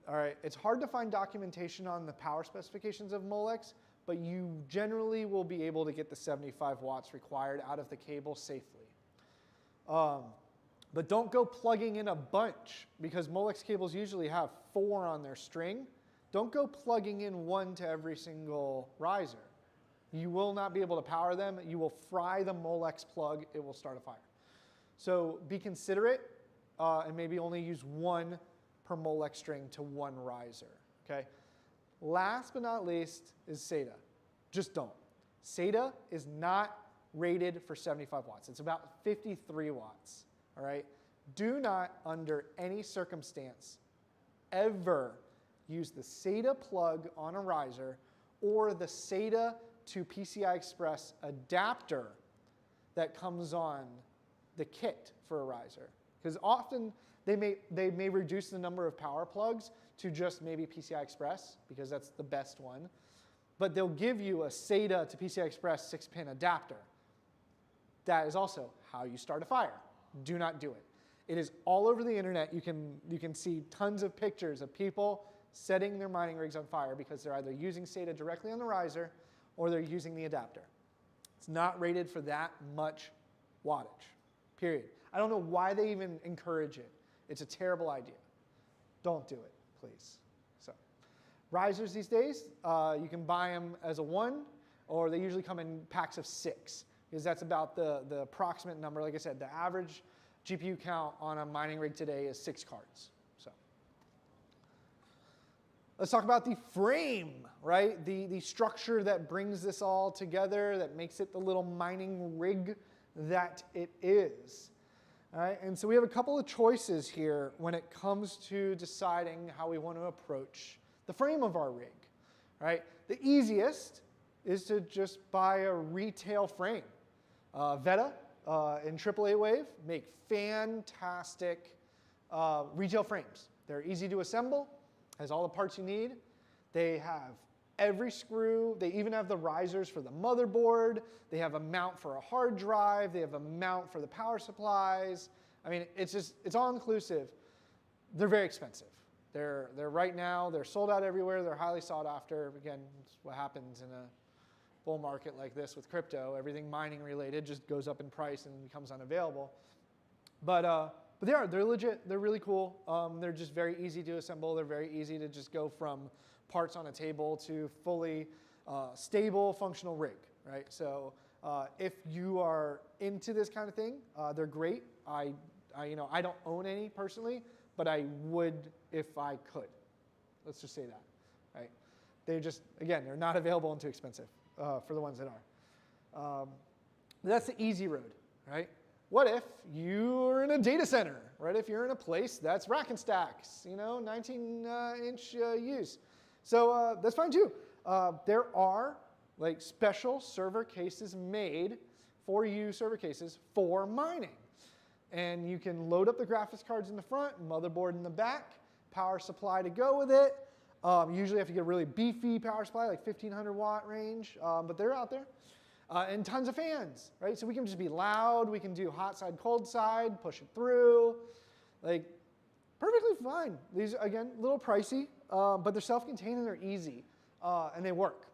All right, it's hard to find documentation on the power specifications of Molex, but you generally will be able to get the 75 watts required out of the cable safely. But don't go plugging in a bunch, because Molex cables usually have 4 on their string. Don't go plugging in 1 to every single riser. You will not be able to power them. You will fry the Molex plug. It will start a fire. So be considerate and maybe only use 1 per Molex string to 1 riser. Okay? Last but not least is SATA. Just don't. SATA is not rated for 75 watts. It's about 53 watts. All right? Do not, under any circumstance, ever use the SATA plug on a riser or the SATA to PCI Express adapter that comes on the kit for a riser. Because often they may reduce the number of power plugs to just maybe PCI Express, because that's the best one. But they'll give you a SATA to PCI Express 6-pin adapter. That is also how you start a fire. Do not do it. It is all over the internet. You can see tons of pictures of people setting their mining rigs on fire because they're either using SATA directly on the riser or they're using the adapter. It's not rated for that much wattage, period. I don't know why they even encourage it. It's a terrible idea. Don't do it, please. So, risers these days, you can buy them as a 1, or they usually come in packs of 6. Because that's about the approximate number. Like I said, the average GPU count on a mining rig today is 6 cards. So let's talk about the frame, right? The structure that brings this all together, that makes it the little mining rig that it is. All right? And so we have a couple of choices here when it comes to deciding how we want to approach the frame of our rig. Right? The easiest is to just buy a retail frame. Veta and AAA Wave make fantastic retail frames. They're easy to assemble, has all the parts you need. They have every screw. They even have the risers for the motherboard. They have a mount for a hard drive. They have a mount for the power supplies. I mean, it's all inclusive. They're very expensive. They're right now, they're sold out everywhere. They're highly sought after. Again, it's what happens in a bull market like this with crypto. Everything mining related just goes up in price and becomes unavailable. But they're legit. They're really cool. They're just very easy to assemble. They're very easy to just go from parts on a table to fully stable, functional rig, right? So if you are into this kind of thing, they're great. I don't own any personally, but I would if I could. Let's just say that, right? They just, again, they're not available and too expensive for the ones that are. That's the easy road, right? What if you're in a data center right? If you're in a place that's rack and stacks, 19-inch use. So that's fine too. There are like special server cases made for you, server cases for mining. And you can load up the graphics cards in the front, motherboard in the back, power supply to go with it. Usually you have to get a really beefy power supply, like 1500 watt range, but they're out there. And tons of fans, right? So we can just be loud, we can do hot side, cold side, push it through, like perfectly fine. These, again, a little pricey, but they're self-contained and they're easy, and they work.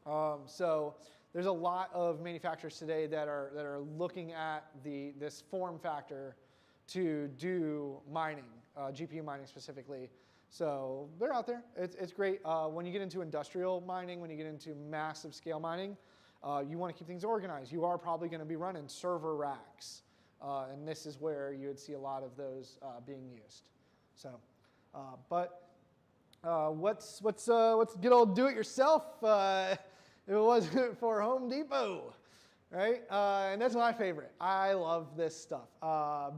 So there's a lot of manufacturers today that are looking at this form factor to do mining, GPU mining specifically. So they're out there. It's great. When you get into industrial mining, when you get into massive scale mining, you want to keep things organized. You are probably going to be running server racks, and this is where you would see a lot of those being used. So, what's good old do-it-yourself if it wasn't for Home Depot, right? And that's my favorite. I love this stuff.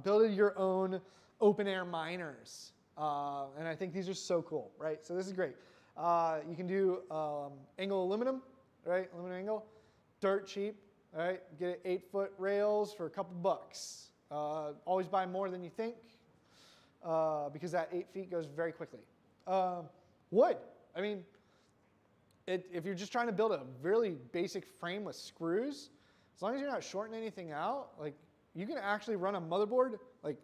Building your own open-air miners, and I think these are so cool, right? So this is great. You can do angle aluminum, right? Aluminum angle. Dirt cheap, right? Get 8-foot rails for a couple bucks. Always buy more than you think because that 8 feet goes very quickly. Wood, I mean, if you're just trying to build a really basic frame with screws, as long as you're not shorting anything out, like you can actually run a motherboard like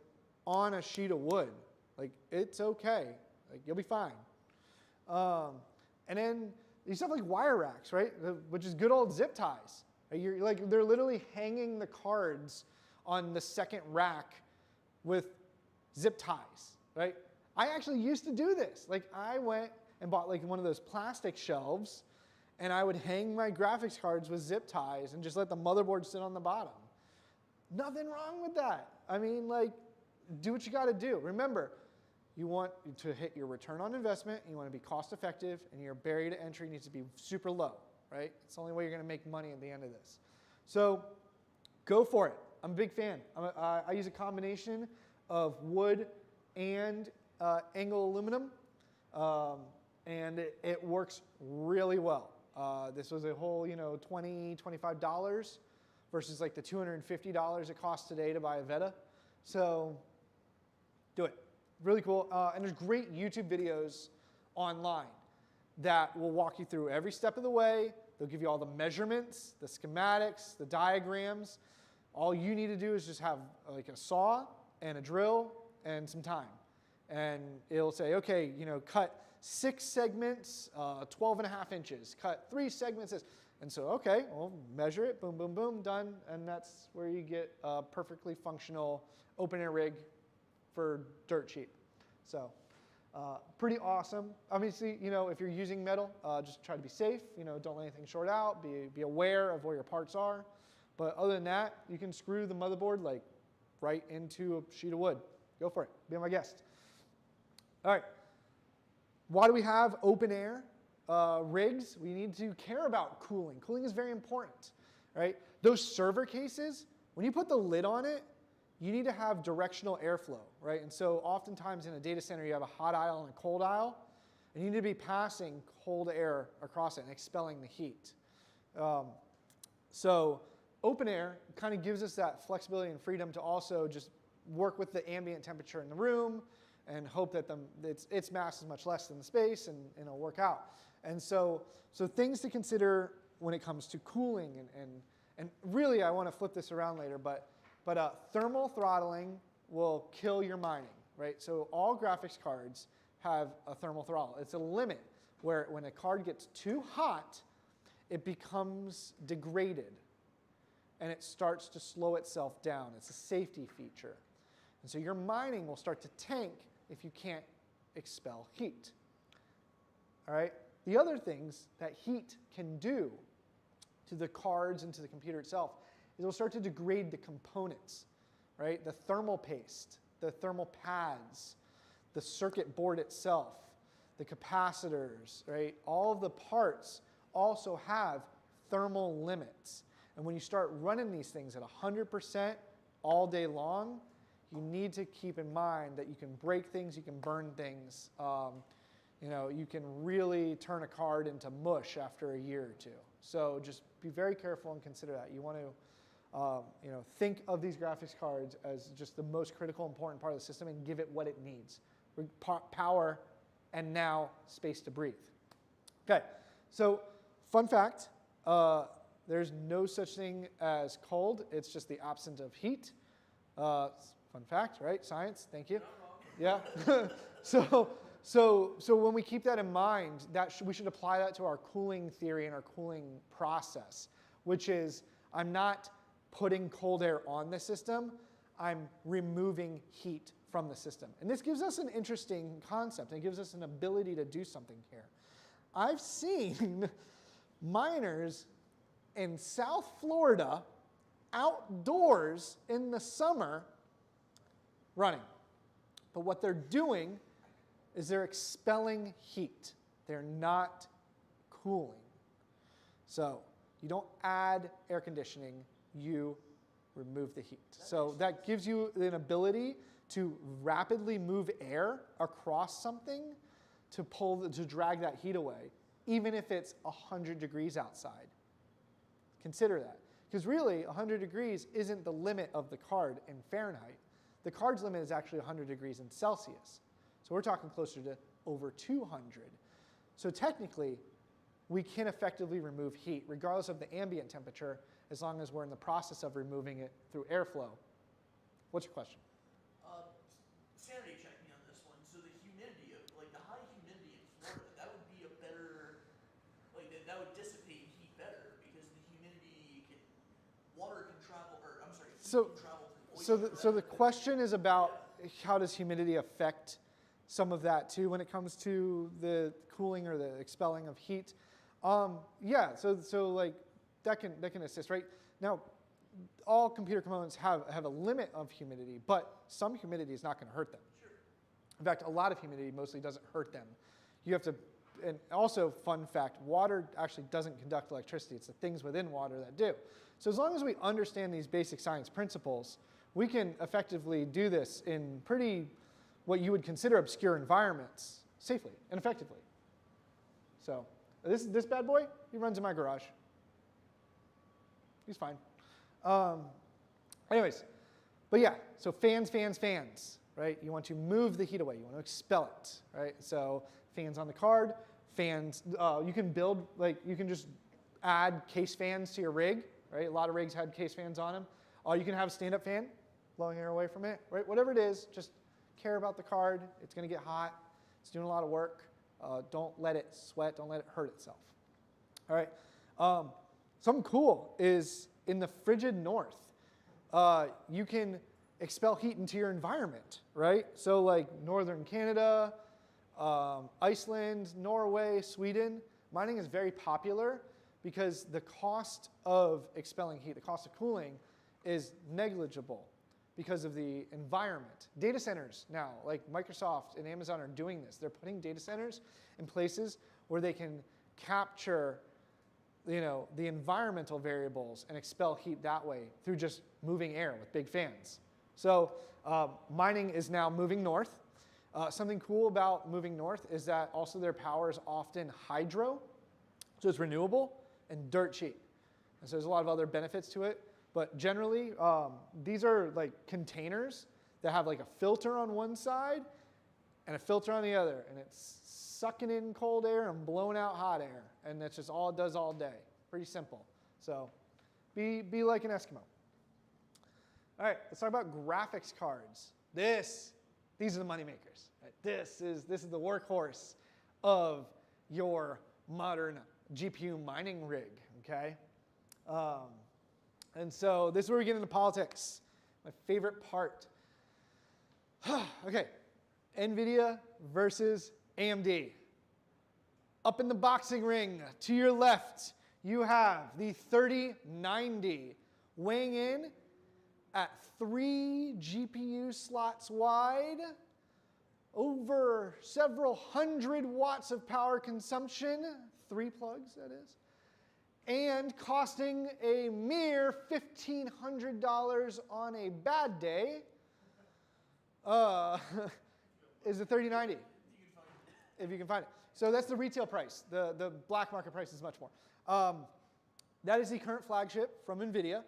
on a sheet of wood. Like it's okay, like you'll be fine. And then you stuff like wire racks, right? Which is good old zip ties. They're literally hanging the cards on the second rack with zip ties, right? I actually used to do this. Like I went and bought like one of those plastic shelves, and I would hang my graphics cards with zip ties and just let the motherboard sit on the bottom. Nothing wrong with that. I mean, like, do what you got to do. Remember, you want to hit your return on investment, and you want to be cost effective, and your barrier to entry needs to be super low, right? It's the only way you're going to make money at the end of this. So go for it. I'm a big fan. I use a combination of wood and angle aluminum, and it works really well. This was a whole, $20, $25 versus like the $250 it costs today to buy a Veta. So do it. Really cool. And there's great YouTube videos online that will walk you through every step of the way. They'll give you all the measurements, the schematics, the diagrams. All you need to do is just have like a saw and a drill and some time. And it'll say, okay, cut 6 segments, 12.5 inches. Cut 3 segments. And so, okay, well, measure it, boom, boom, boom, done. And that's where you get a perfectly functional open-air rig for dirt cheap. So pretty awesome. Obviously, if you're using metal, just try to be safe. Don't let anything short out. Be aware of where your parts are. But other than that, you can screw the motherboard like right into a sheet of wood. Go for it. Be my guest. All right. Why do we have open air rigs? We need to care about cooling. Cooling is very important, right? Those server cases, when you put the lid on it, you need to have directional airflow, right? And so oftentimes in a data center, you have a hot aisle and a cold aisle, and you need to be passing cold air across it and expelling the heat. So open air kind of gives us that flexibility and freedom to also just work with the ambient temperature in the room and hope that its mass is much less than the space, and it'll work out. And so things to consider when it comes to cooling, and really I want to flip this around later, but thermal throttling will kill your mining, right? So all graphics cards have a thermal throttle. It's a limit where when a card gets too hot, it becomes degraded, and it starts to slow itself down. It's a safety feature. And so your mining will start to tank if you can't expel heat. All right? The other things that heat can do to the cards and to the computer itself is it'll start to degrade the components, right? The thermal paste, the thermal pads, the circuit board itself, the capacitors, right? All of the parts also have thermal limits. And when you start running these things at 100% all day long, you need need to keep in mind that you can break things, you can burn things. You can really turn a card into mush after a year or two. So just be very careful and consider that. You want to think of these graphics cards as just the most critical, important part of the system and give it what it needs. Power and now space to breathe. Okay, so fun fact, there's no such thing as cold. It's just the absence of heat. Fun fact, right? Science, thank you. Yeah. So when we keep that in mind, we should apply that to our cooling theory and our cooling process, which is I'm not putting cold air on the system, I'm removing heat from the system. And this gives us an interesting concept, and it gives us an ability to do something here. I've seen miners in South Florida outdoors in the summer running. But what they're doing is they're expelling heat. They're not cooling. So you don't add air conditioning, you remove the heat. So that gives you an ability to rapidly move air across something to drag that heat away, even if it's 100 degrees outside. Consider that. Because really, 100 degrees isn't the limit of the card in Fahrenheit. The card's limit is actually 100 degrees in Celsius. So we're talking closer to over 200. So technically, we can effectively remove heat, regardless of the ambient temperature, as long as we're in the process of removing it through airflow. What's your question? Sanity check me on this one. So the humidity, the high humidity in Florida, that would be a better, that would dissipate heat better because the humidity water can travel, heat can travel through moisture. So the question is about how does humidity affect some of that too when it comes to the cooling or the expelling of heat. So that can assist, right? Now, all computer components have a limit of humidity, but some humidity is not going to hurt them. Sure. In fact, a lot of humidity mostly doesn't hurt them. You have to, and also fun fact, water actually doesn't conduct electricity. It's the things within water that do. So as long as we understand these basic science principles, we can effectively do this in pretty what you would consider obscure environments safely and effectively. So this bad boy, he runs in my garage. He's fine. Anyways, but yeah, so fans, right? You want to move the heat away. You want to expel it, right? So fans on the card, fans, you can build, you can just add case fans to your rig, right? A lot of rigs had case fans on them. You can have a stand-up fan, blowing air away from it, right? Whatever it is, just care about the card. It's going to get hot. It's doing a lot of work. Don't let it sweat. Don't let it hurt itself. All right. Something cool is in the frigid north, you can expel heat into your environment, right? So like northern Canada, Iceland, Norway, Sweden, mining is very popular because the cost of expelling heat, the cost of cooling, is negligible because of the environment. Data centers now, like Microsoft and Amazon are doing this. They're putting data centers in places where they can capture the environmental variables and expel heat that way through just moving air with big fans. So mining is now moving north. Something cool about moving north is that also their power is often hydro, so it's renewable and dirt cheap. And so there's a lot of other benefits to it. But generally, these are like containers that have like a filter on one side and a filter on the other. And it's sucking in cold air and blowing out hot air. And that's just all it does all day. Pretty simple. So be like an Eskimo. All right, let's talk about graphics cards. These are the money makers. Right? This is the workhorse of your modern GPU mining rig, okay? And so this is where we get into politics. My favorite part. Okay, NVIDIA versus AMD. Up in the boxing ring, to your left, you have the 3090 weighing in at 3 GPU slots wide, over several hundred watts of power consumption, 3 plugs that is, and costing a mere $1,500 on a bad day. is the 3090, You can find it. if you can find it. So that's the retail price. The black market price is much more. That is the current flagship from NVIDIA.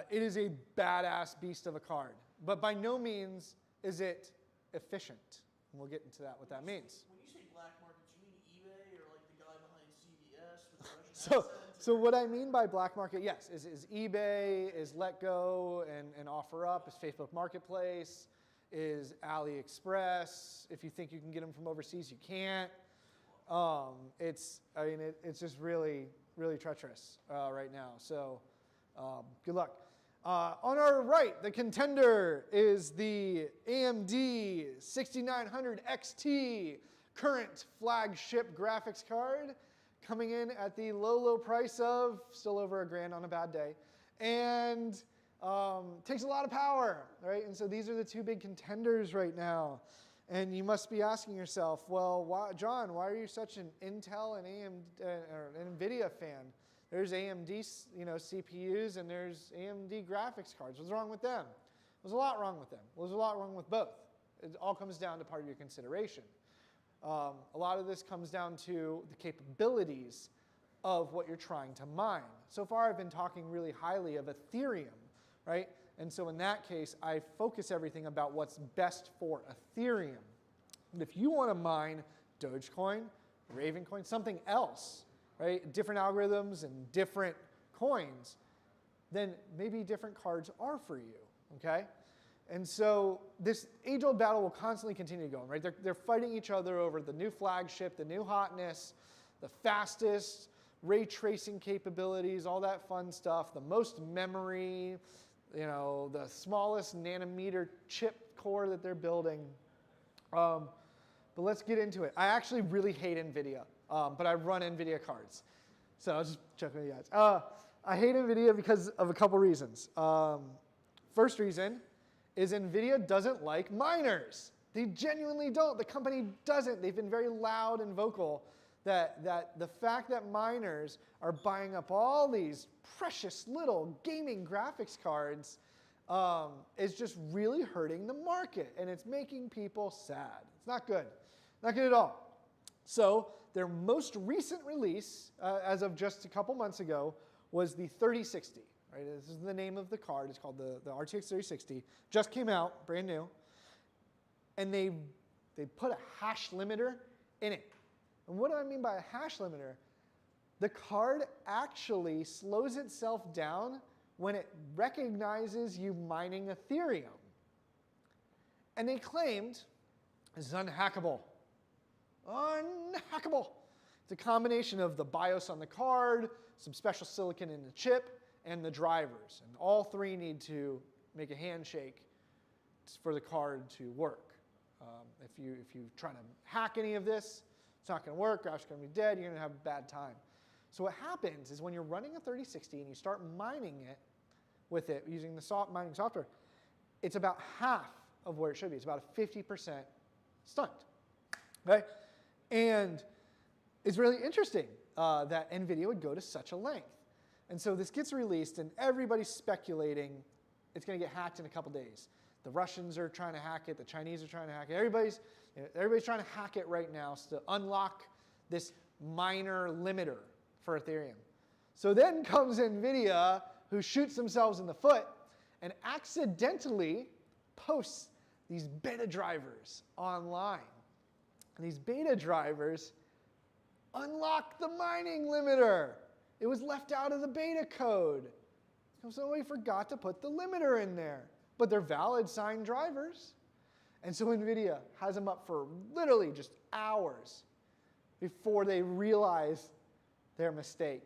It is a badass beast of a card, but by no means is it efficient. And we'll get into that, what that means. When you say black market, do you mean eBay or like the guy behind CVS with the Russian accent? So what I mean by black market, yes, is eBay, is Letgo and OfferUp, is Facebook Marketplace, is AliExpress. If you think you can get them from overseas, you can't. It's just really, really treacherous right now. So good luck. On our right, the contender is the AMD 6900 XT current flagship graphics card, coming in at the low price of still over $1,000 on a bad day, and takes a lot of power, right? And so these are the two big contenders right now. And you must be asking yourself, well, John, why are you such an Intel and AMD or an NVIDIA fan? There's AMD, CPUs, and there's AMD graphics cards. What's wrong with them? There's a lot wrong with them. There's a lot wrong with both. It all comes down to part of your consideration. A lot of this comes down to the capabilities of what you're trying to mine. So far, I've been talking really highly of Ethereum, right? And so in that case, I focus everything about what's best for Ethereum. And if you want to mine Dogecoin, Ravencoin, something else, right? Different algorithms and different coins, then maybe different cards are for you, okay? And so this age-old battle will constantly continue going, right? They're fighting each other over the new flagship, the new hotness, the fastest ray tracing capabilities, all that fun stuff, the most memory, the smallest nanometer chip core that they're building. But let's get into it. I actually really hate NVIDIA, but I run NVIDIA cards. So I was just joking with you guys. I hate NVIDIA because of a couple reasons. First reason is NVIDIA doesn't like miners. They genuinely don't. The company doesn't. They've been very loud and vocal that the fact that miners are buying up all these precious little gaming graphics cards is just really hurting the market, and it's making people sad. It's not good. Not good at all. So their most recent release, as of just a couple months ago, was the 3060. Right? This is the name of the card. It's called the RTX 3060. Just came out, brand new. And they put a hash limiter in it. And what do I mean by a hash limiter? The card actually slows itself down when it recognizes you mining Ethereum. And they claimed this is unhackable. Unhackable. It's a combination of the BIOS on the card, some special silicon in the chip, and the drivers. And all three need to make a handshake for the card to work. If you try to hack any of this, it's not going to work. Graphics going to be dead. You're going to have a bad time. So what happens is when you're running a 3060 and you start mining it with it using the mining software, it's about half of where it should be. It's about a 50% stunt. Okay? And it's really interesting that NVIDIA would go to such a length. And so this gets released, and everybody's speculating it's going to get hacked in a couple days. The Russians are trying to hack it. The Chinese are trying to hack it. Everybody's trying to hack it right now to unlock this miner limiter for Ethereum. So then comes NVIDIA, who shoots themselves in the foot and accidentally posts these beta drivers online. And these beta drivers unlock the mining limiter. It was left out of the beta code. So somebody forgot to put the limiter in there. But they're valid signed drivers. And so NVIDIA has them up for literally just hours before they realize their mistake.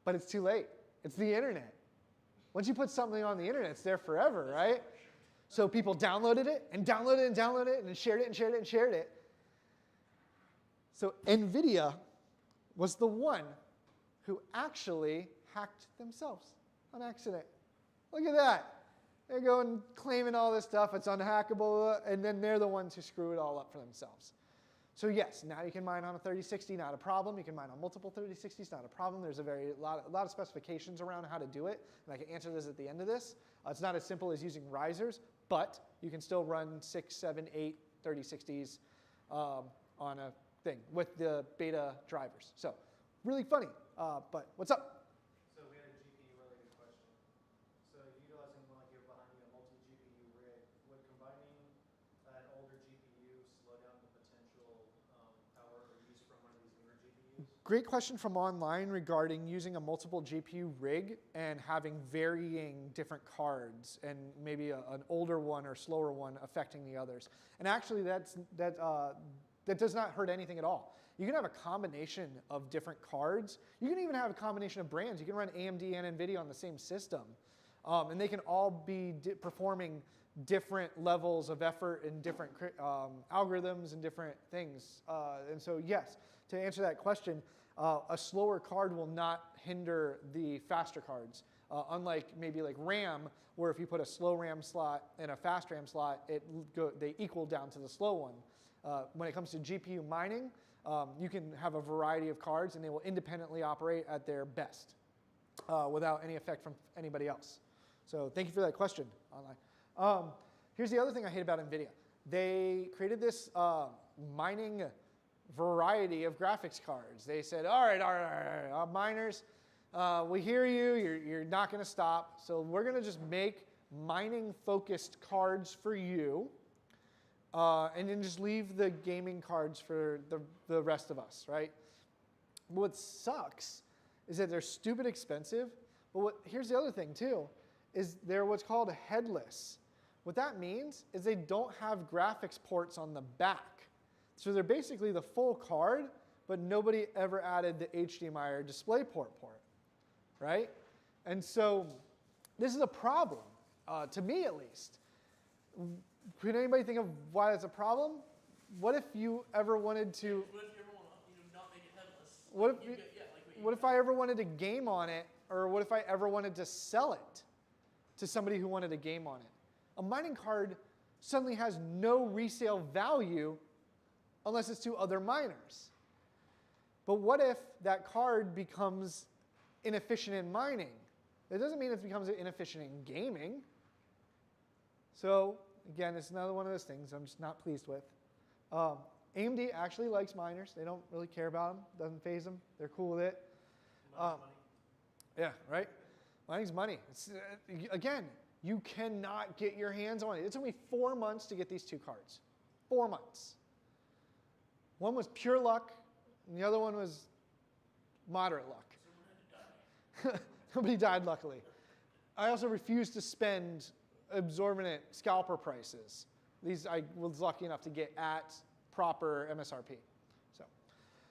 But it's too late. It's the internet. Once you put something on the internet, it's there forever, right? So people downloaded it and downloaded it and downloaded it and shared it and shared it and shared it. So NVIDIA was the one who actually hacked themselves on accident. Look at that. They're going claiming all this stuff. It's unhackable, and then they're the ones who screw it all up for themselves. So yes, now you can mine on a 3060, not a problem. You can mine on multiple 3060s, not a problem. There's a lot of specifications around how to do it, and I can answer this at the end of this. It's not as simple as using risers, but you can still run 6, 7, 8, 3060s on a thing with the beta drivers. So really funny, but what's up? So we had a GPU-related question. So utilizing one like you're behind you, a multi-GPU rig, would combining an older GPU slow down the potential power or use from one of these newer GPUs? Great question from online regarding using a multiple GPU rig and having varying different cards and maybe an older one or slower one affecting the others. And actually that does not hurt anything at all. You can have a combination of different cards. You can even have a combination of brands. You can run AMD and NVIDIA on the same system. And they can all be performing different levels of effort and different algorithms and different things. And so yes, to answer that question, a slower card will not hinder the faster cards. Unlike maybe like RAM, where if you put a slow RAM slot and a fast RAM slot, they equal down to the slow one. When it comes to GPU mining, you can have a variety of cards and they will independently operate at their best without any effect from anybody else. So thank you for that question online. Here's the other thing I hate about NVIDIA. They created this mining variety of graphics cards. They said, all right, miners, we hear you, you're not going to stop, so we're going to just make mining-focused cards for you, and then just leave the gaming cards for the rest of us, right? What sucks is that they're stupid expensive, but here's the other thing too, is they're what's called headless. What that means is they don't have graphics ports on the back. So they're basically the full card, but nobody ever added the HDMI or DisplayPort port, right? And so this is a problem, to me at least. Can anybody think of why that's a problem? What if you ever wanted to? What if you ever want to not make it headless? What if I ever wanted to game on it, or what if I ever wanted to sell it to somebody who wanted a game on it? A mining card suddenly has no resale value unless it's to other miners. But what if that card becomes inefficient in mining? It doesn't mean it becomes inefficient in gaming. So again, it's another one of those things I'm just not pleased with. AMD actually likes miners. They don't really care about them. Doesn't faze them. They're cool with it. Money. Yeah, right? Mining's money. Again, you cannot get your hands on it. It took me 4 months to get these two cards. 4 months. One was pure luck, and the other one was moderate luck. Someone had to die. Nobody died, luckily. I also refused to spend exorbitant scalper prices. These I was lucky enough to get at proper MSRP.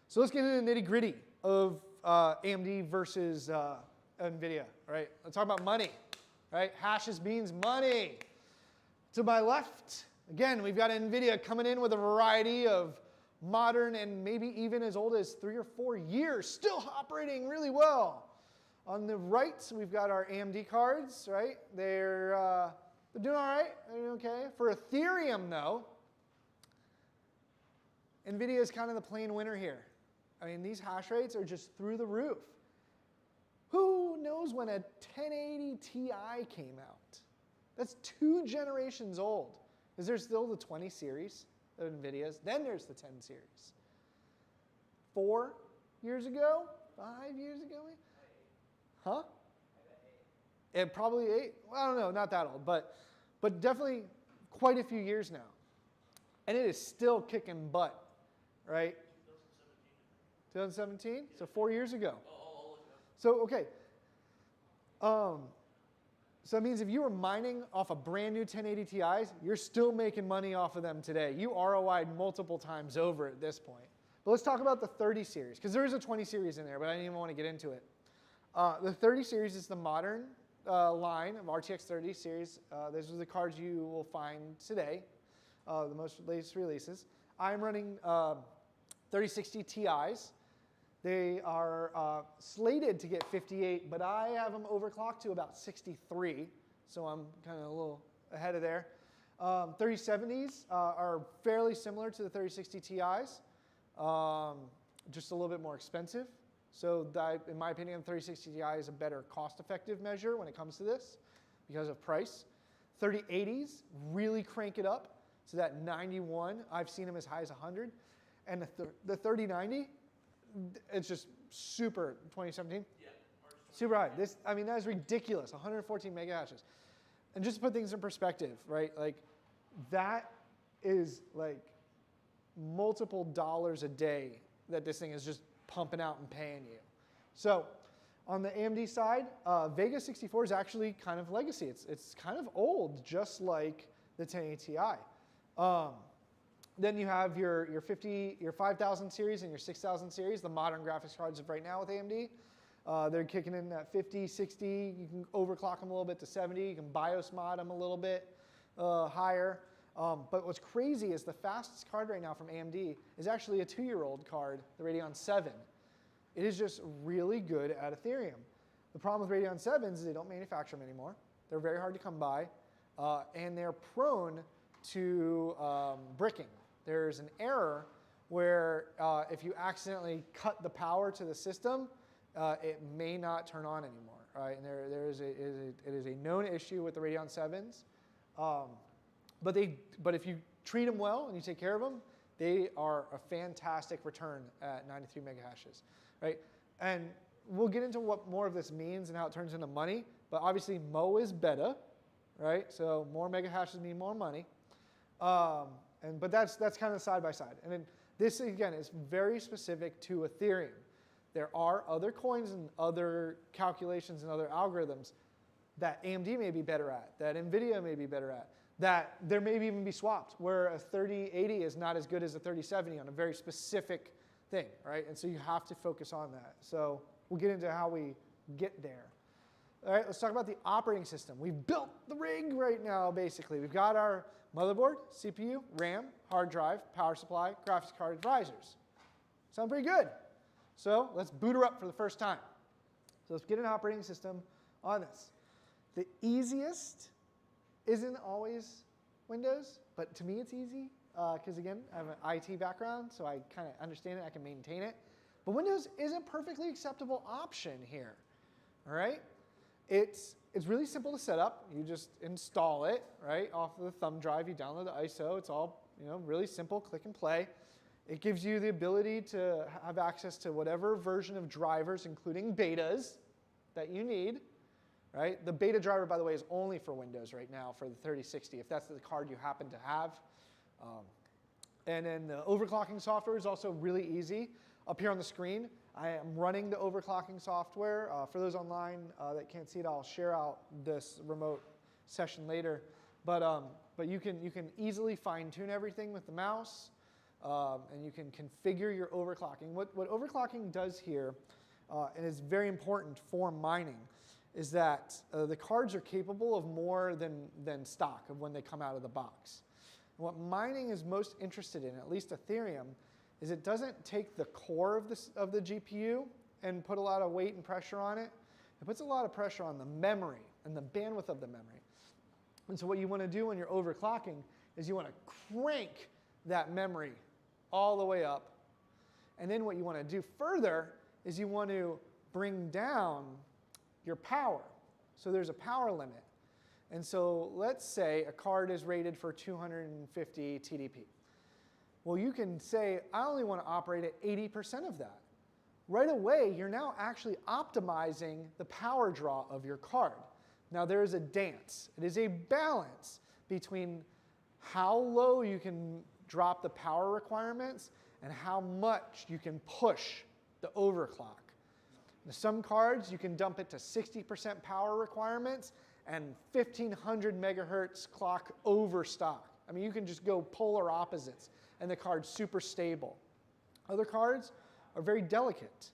So let's get into the nitty gritty of AMD versus NVIDIA, right? Let's talk about money, right? Hashes means money. To my left, again, we've got NVIDIA coming in with a variety of modern and maybe even as old as 3 or 4 years, still operating really well. On the right, we've got our AMD cards, right? They're doing all right, they're doing okay. For Ethereum, though, NVIDIA is kind of the plain winner here. I mean, these hash rates are just through the roof. Who knows when a 1080 Ti came out? That's 2 generations old. Is there still the 20 series of NVIDIA's? Then there's the 10 series. 4 years ago? 5 years ago? Huh? It probably 8. Well, I don't know, not that old, but definitely quite a few years now. And it is still kicking butt, right? 2017? So 4 years ago. So, okay. So that means if you were mining off a brand new 1080 Ti's, you're still making money off of them today. You ROI'd multiple times over at this point. But let's talk about the 30 series, because there is a 20 series in there, but I didn't even want to get into it. The 30 series is the modern line of RTX 30 series. Those are the cards you will find today, the most latest releases. I'm running 3060 Ti's. They are slated to get 58, but I have them overclocked to about 63, so I'm kind of a little ahead of there. 3070s are fairly similar to the 3060 Ti's, just a little bit more expensive. So in my opinion, the 3060 Ti is a better cost-effective measure when it comes to this because of price. 3080s really crank it up to that 91. I've seen them as high as 100. And the 3090, it's just super, 2017, Yeah. March super high. I mean, that is ridiculous, 114 megahashes. And just to put things in perspective, right? Like, that is like multiple dollars a day that this thing is just pumping out and paying you. So on the AMD side, Vega 64 is actually kind of legacy. It's kind of old, just like the 1080 Ti. Then you have your 5000 series and your 6000 series, the modern graphics cards of right now with AMD. They're kicking in at 50, 60. You can overclock them a little bit to 70. You can BIOS mod them a little bit higher. But what's crazy is the fastest card right now from AMD is actually a 2-year-old card, the Radeon 7. It is just really good at Ethereum. The problem with Radeon 7s is they don't manufacture them anymore. They're very hard to come by, and they're prone to bricking. There's an error where if you accidentally cut the power to the system, it may not turn on anymore. Right? And it is a known issue with the Radeon 7s. But if you treat them well and you take care of them, they are a fantastic return at 93 megahashes, right? And we'll get into what more of this means and how it turns into money. But obviously, Mo is better, right? So more megahashes mean more money. But that's kind of side by side. And then this again is very specific to Ethereum. There are other coins and other calculations and other algorithms that AMD may be better at, that NVIDIA may be better at, that there may even be swapped, where a 3080 is not as good as a 3070 on a very specific thing, right? And so you have to focus on that. So we'll get into how we get there. All right, let's talk about the operating system. We've built the rig right now, basically. We've got our motherboard, CPU, RAM, hard drive, power supply, graphics card, advisors. Sound pretty good. So let's boot her up for the first time. So let's get an operating system on this. The easiest isn't always Windows, but to me it's easy because, again, I have an IT background, so I kind of understand it, I can maintain it. But Windows is a perfectly acceptable option here, all right? It's really simple to set up. You just install it, right, off of the thumb drive. You download the ISO. It's all, really simple, click and play. It gives you the ability to have access to whatever version of drivers, including betas, that you need. Right? The beta driver, by the way, is only for Windows right now for the 3060, if that's the card you happen to have. And then the overclocking software is also really easy. Up here on the screen, I am running the overclocking software. For those online that can't see it, I'll share out this remote session later. But you can easily fine-tune everything with the mouse, and you can configure your overclocking. What overclocking does here, and is very important for mining, is that the cards are capable of more than stock of when they come out of the box. And what mining is most interested in, at least Ethereum, is it doesn't take the core of the GPU and put a lot of weight and pressure on it. It puts a lot of pressure on the memory and the bandwidth of the memory. And so what you want to do when you're overclocking is you want to crank that memory all the way up. And then what you want to do further is you want to bring down your power. So there's a power limit. And so let's say a card is rated for 250 TDP. Well, you can say, I only want to operate at 80% of that. Right away, you're now actually optimizing the power draw of your card. Now, there is a dance. It is a balance between how low you can drop the power requirements and how much you can push the overclock. Some cards, you can dump it to 60% power requirements and 1500 megahertz clock over stock. I mean, you can just go polar opposites, and the card's super stable. Other cards are very delicate,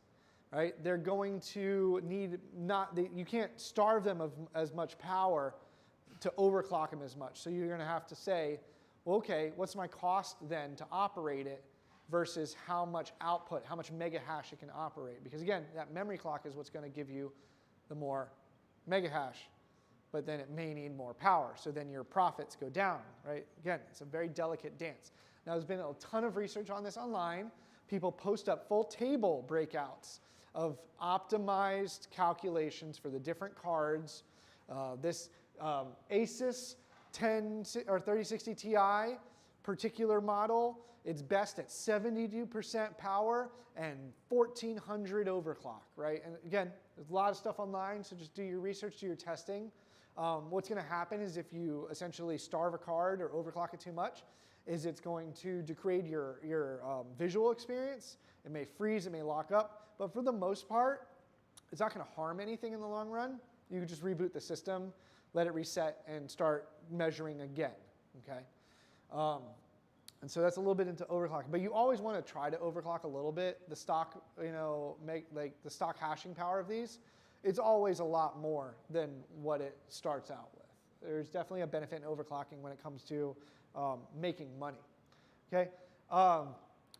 right? They're going to need you can't starve them of as much power to overclock them as much. So you're going to have to say, well, okay, what's my cost then to operate it versus how much output, how much mega hash it can operate. Because again, that memory clock is what's going to give you the more mega hash, but then it may need more power. So then your profits go down, right? Again, it's a very delicate dance. Now, there's been a ton of research on this online. People post up full table breakouts of optimized calculations for the different cards. This Asus or 3060 Ti, particular model, it's best at 72% power and 1400 overclock, right? And again, there's a lot of stuff online, so just do your research, do your testing. What's going to happen is if you essentially starve a card or overclock it too much, is it's going to degrade your visual experience. It may freeze, it may lock up, but for the most part, it's not going to harm anything in the long run. You can just reboot the system, let it reset, and start measuring again, okay? And so that's a little bit into overclocking, but you always want to try to overclock a little bit. The stock, the stock hashing power of these, it's always a lot more than what it starts out with. There's definitely a benefit in overclocking when it comes to making money, okay?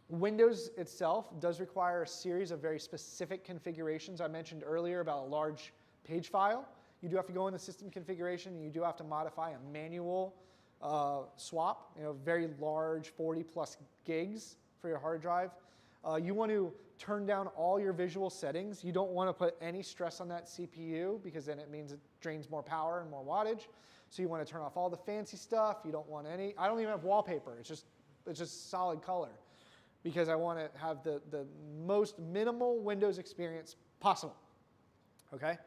Windows itself does require a series of very specific configurations. I mentioned earlier about a large page file. You do have to go in the system configuration, and you do have to modify a manual swap, very large 40 plus gigs for your hard drive. You want to turn down all your visual settings. You don't want to put any stress on that CPU because then it means it drains more power and more wattage. So you want to turn off all the fancy stuff. You don't want any, I don't even have wallpaper. It's just solid color because I want to have the most minimal Windows experience possible, okay?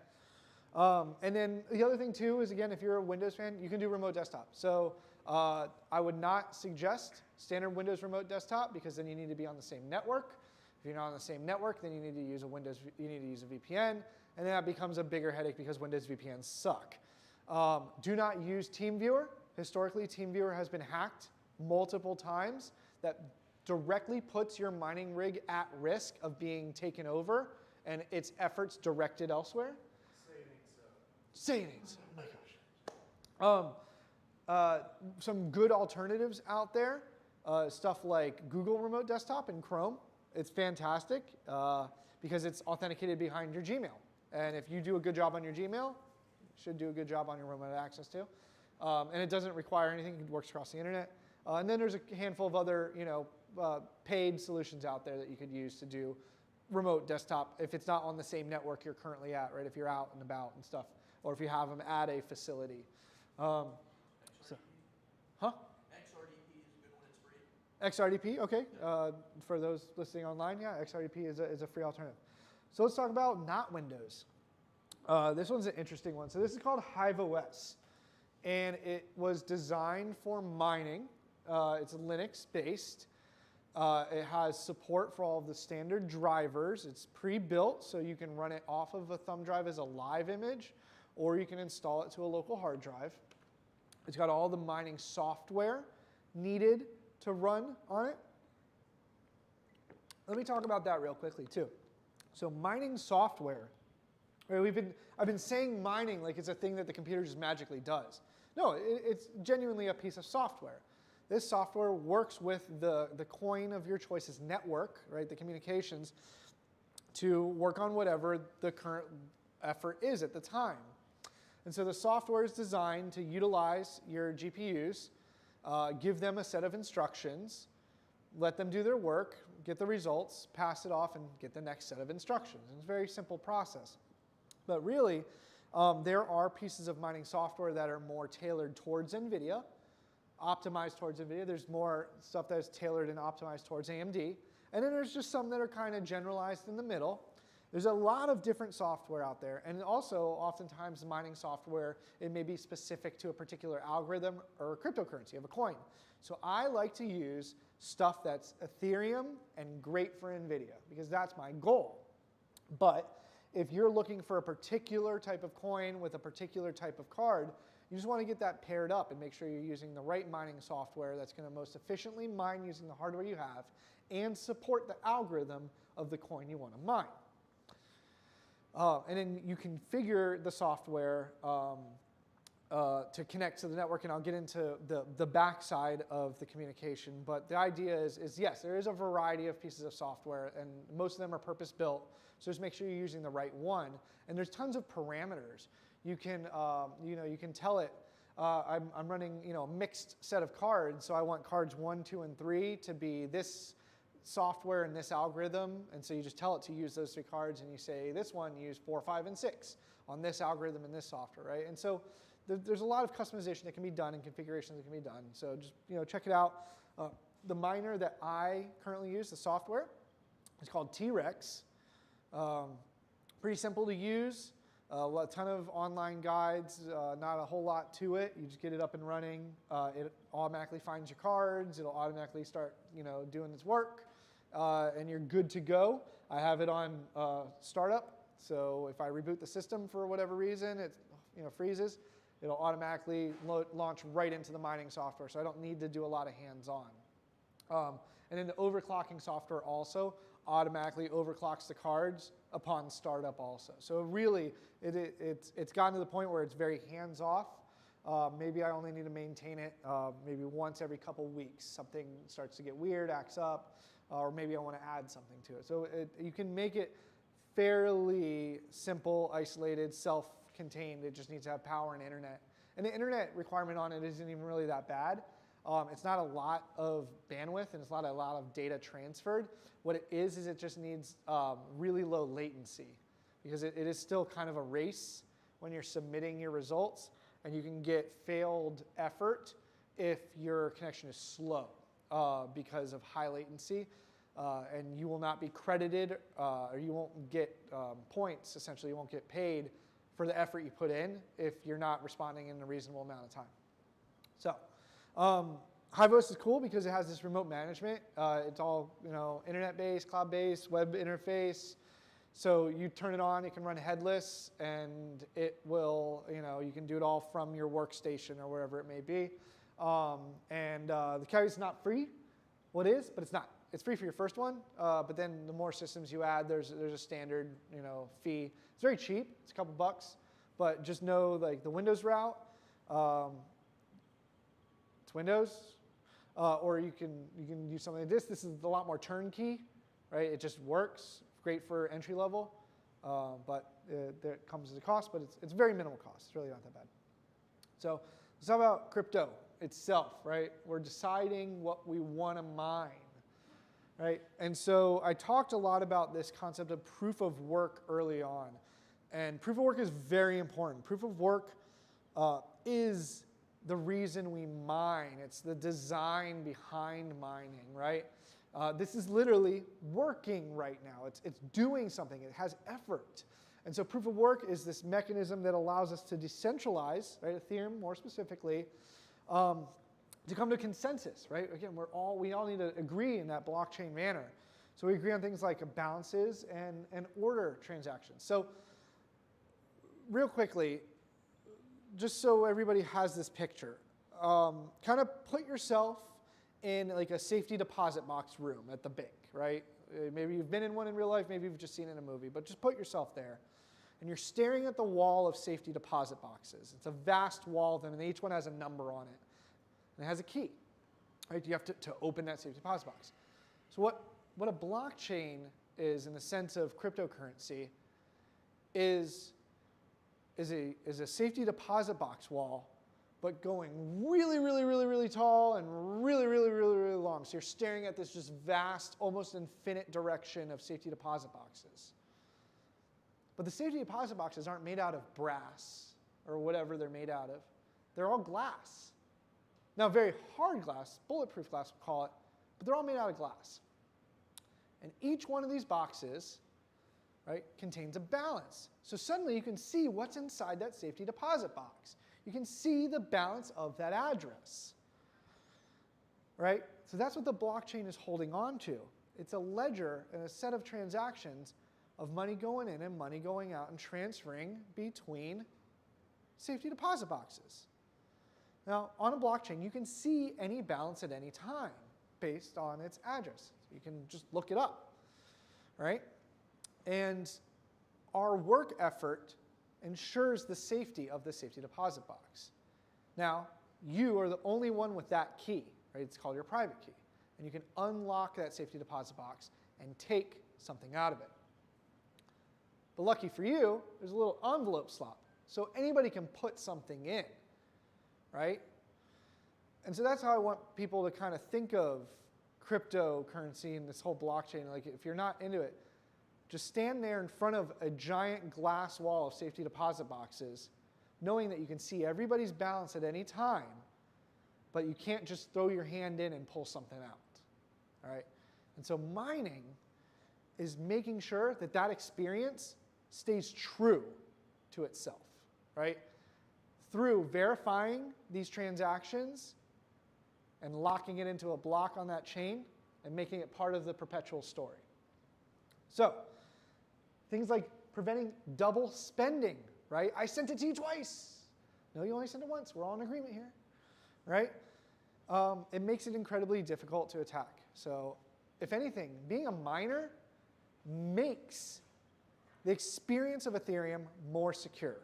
And then the other thing too is, again, if you're a Windows fan, you can do remote desktop. So I would not suggest standard Windows remote desktop because then you need to be on the same network. If you're not on the same network, then you need to use a VPN, and then that becomes a bigger headache because Windows VPNs suck. Do not use TeamViewer. Historically, TeamViewer has been hacked multiple times. That directly puts your mining rig at risk of being taken over and its efforts directed elsewhere. Savings. Oh my gosh. Some good alternatives out there. Stuff like Google Remote Desktop and Chrome. It's fantastic because it's authenticated behind your Gmail. And if you do a good job on your Gmail, you should do a good job on your remote access too. And it doesn't require anything. It works across the internet. And then there's a handful of other, paid solutions out there that you could use to do remote desktop if it's not on the same network you're currently at, right? If you're out and about and stuff, or if you have them at a facility. XRDP. Huh? XRDP is a good one. It's free. XRDP, okay. For those listening online, yeah, XRDP is a free alternative. So let's talk about not Windows. This one's an interesting one. So this is called HiveOS, and it was designed for mining. It's Linux-based. It has support for all of the standard drivers. It's pre-built, so you can run it off of a thumb drive as a live image, or you can install it to a local hard drive. It's got all the mining software needed to run on it. Let me talk about that real quickly too. So mining software, right, I've been saying mining like it's a thing that the computer just magically does. No, it's genuinely a piece of software. This software works with the coin of your choice's network, right, the communications, to work on whatever the current effort is at the time. And so the software is designed to utilize your GPUs, give them a set of instructions, let them do their work, get the results, pass it off, and get the next set of instructions. It's a very simple process. But really, there are pieces of mining software that are more tailored towards NVIDIA, optimized towards NVIDIA. There's more stuff that is tailored and optimized towards AMD. And then there's just some that are kind of generalized in the middle. There's a lot of different software out there. And also, oftentimes, mining software, it may be specific to a particular algorithm or a cryptocurrency of a coin. So I like to use stuff that's Ethereum and great for NVIDIA because that's my goal. But if you're looking for a particular type of coin with a particular type of card, you just want to get that paired up and make sure you're using the right mining software that's going to most efficiently mine using the hardware you have and support the algorithm of the coin you want to mine. And then you configure the software to connect to the network, and I'll get into the backside of the communication. But the idea is yes, there is a variety of pieces of software, and most of them are purpose-built. So just make sure you're using the right one. And there's tons of parameters. You can, you can tell it, I'm running, a mixed set of cards, so I want cards 1, 2, and 3 to be this software and this algorithm, and so you just tell it to use those 3 cards, and you say this one use 4, 5, and 6 on this algorithm and this software, right? And so there's a lot of customization that can be done and configurations that can be done. So just check it out. The miner that I currently use, the software, is called T-Rex. Pretty simple to use. A ton of online guides, not a whole lot to it. You just get it up and running. It automatically finds your cards. It'll automatically start, doing its work, and you're good to go. I have it on startup, so if I reboot the system for whatever reason, it freezes. It'll automatically launch right into the mining software, so I don't need to do a lot of hands-on. And then the overclocking software also automatically overclocks the cards upon startup also. So really, it's gotten to the point where it's very hands-off. Maybe I only need to maintain it maybe once every couple weeks. Something starts to get weird, acts up, or maybe I want to add something to it. So you can make it fairly simple, isolated, self-contained. It just needs to have power and internet. And the internet requirement on it isn't even really that bad. It's not a lot of bandwidth, and it's not a lot of data transferred. What it is it just needs really low latency, because it is still kind of a race when you're submitting your results, and you can get failed effort if your connection is slow because of high latency, and you will not be credited, or you won't get points, essentially. You won't get paid for the effort you put in if you're not responding in a reasonable amount of time. So HiveOS is cool because it has this remote management. It's all internet-based, cloud-based, web interface. So you turn it on, it can run headless, and it will, you can do it all from your workstation or wherever it may be. The caveat's not free. Well, it is, but it's not. It's free for your first one, but then the more systems you add, there's a standard fee. It's very cheap. It's a couple bucks, but just know like the Windows route. It's Windows, or you can use something like this. This is a lot more turnkey, right? It just works. Great for entry level, but there comes at a cost. But it's very minimal cost. It's really not that bad. So let's talk about crypto itself, right? We're deciding what we want to mine, right? And so I talked a lot about this concept of proof of work early on, and proof of work is very important. Proof of work is the reason we mine. It's the design behind mining, right? This is literally working right now. It's doing something. It has effort. And so proof of work is this mechanism that allows us to decentralize, right, Ethereum more specifically, to come to consensus, right? Again, we all need to agree in that blockchain manner. So we agree on things like balances and order transactions. So real quickly, just so everybody has this picture, kind of put yourself in like a safety deposit box room at the bank, right? Maybe you've been in one in real life, maybe you've just seen it in a movie, but just put yourself there. And you're staring at the wall of safety deposit boxes. It's a vast wall of them, and each one has a number on it. And it has a key, right? You have to open that safety deposit box. So what a blockchain is in the sense of cryptocurrency is a safety deposit box wall, but going really, really, really, really tall and really, really, really, really long. So you're staring at this just vast, almost infinite direction of safety deposit boxes. But the safety deposit boxes aren't made out of brass or whatever they're made out of. They're all glass. Now, very hard glass, bulletproof glass we'll call it, but they're all made out of glass. And each one of these boxes, right, contains a balance. So suddenly you can see what's inside that safety deposit box. You can see the balance of that address, right? So that's what the blockchain is holding on to. It's a ledger and a set of transactions of money going in and money going out and transferring between safety deposit boxes. Now, on a blockchain, you can see any balance at any time based on its address. You can just look it up, right? And our work effort ensures the safety of the safety deposit box. Now, you are the only one with that key, right? It's called your private key. And you can unlock that safety deposit box and take something out of it. But lucky for you, there's a little envelope slot. So anybody can put something in, right? And so that's how I want people to kind of think of cryptocurrency and this whole blockchain. Like if you're not into it, just stand there in front of a giant glass wall of safety deposit boxes knowing that you can see everybody's balance at any time, but you can't just throw your hand in and pull something out. All right? And so mining is making sure that that experience stays true to itself, right? Through verifying these transactions and locking it into a block on that chain and making it part of the perpetual story. So, things like preventing double spending, right? I sent it to you twice. No, you only sent it once. We're all in agreement here, right? It makes it incredibly difficult to attack. So, if anything, being a miner makes the experience of Ethereum more secure.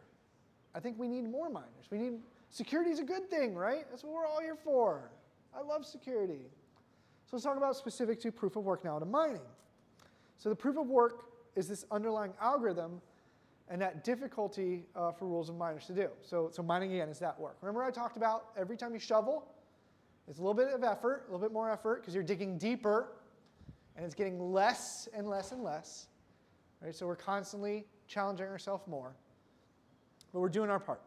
I think we need more miners. Security is a good thing, right? That's what we're all here for. I love security. So let's talk about specific to proof of work now to mining. So the proof of work is this underlying algorithm and that difficulty for rules of miners to do. So mining, again, is that work. Remember I talked about every time you shovel, it's a little bit of effort, a little bit more effort, because you're digging deeper, and it's getting less and less and less. Right? So we're constantly challenging ourselves more. But we're doing our part.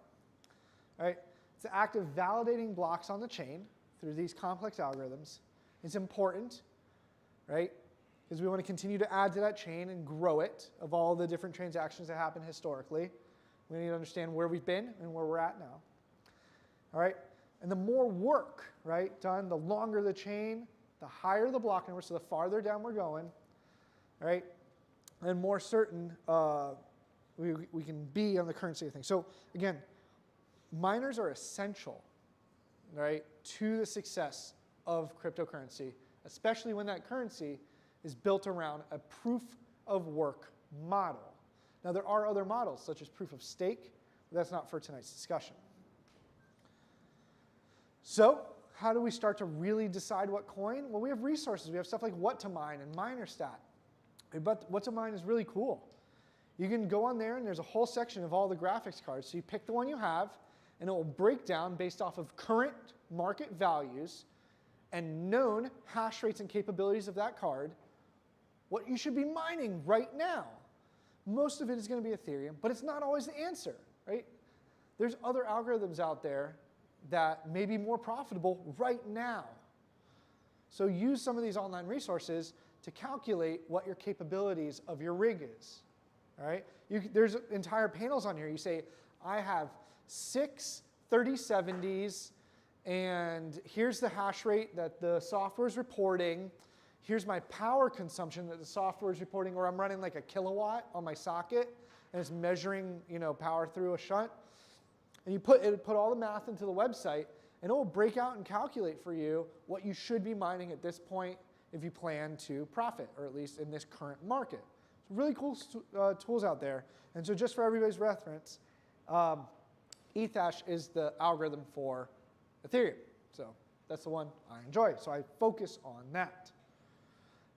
All right? It's the act of validating blocks on the chain through these complex algorithms. It's important, right? Because we want to continue to add to that chain and grow it of all the different transactions that happen historically. We need to understand where we've been and where we're at now. All right? And the more work, right, done, the longer the chain, the higher the block number, so the farther down we're going, all right, and more certain we can be on the currency of things. So again, miners are essential, right, to the success of cryptocurrency, especially when that currency is built around a proof of work model. Now there are other models, such as proof of stake, but that's not for tonight's discussion. So how do we start to really decide what coin? Well, we have resources. We have stuff like What to Mine and MinerStat. But What to Mine is really cool. You can go on there, and there's a whole section of all the graphics cards. So you pick the one you have, and it will break down based off of current market values and known hash rates and capabilities of that card, what you should be mining right now. Most of it is going to be Ethereum, but it's not always the answer, right? There's other algorithms out there that may be more profitable right now. So use some of these online resources to calculate what your capabilities of your rig is. All right? There's entire panels on here. You say, I have 6 3070s, and here's the hash rate that the software is reporting. Here's my power consumption that the software is reporting, or I'm running like a kilowatt on my socket, and it's measuring, power through a shunt. And you put all the math into the website, and it will break out and calculate for you what you should be mining at this point if you plan to profit, or at least in this current market. So really cool tools out there. And so just for everybody's reference, Ethash is the algorithm for Ethereum. So that's the one I enjoy. So I focus on that.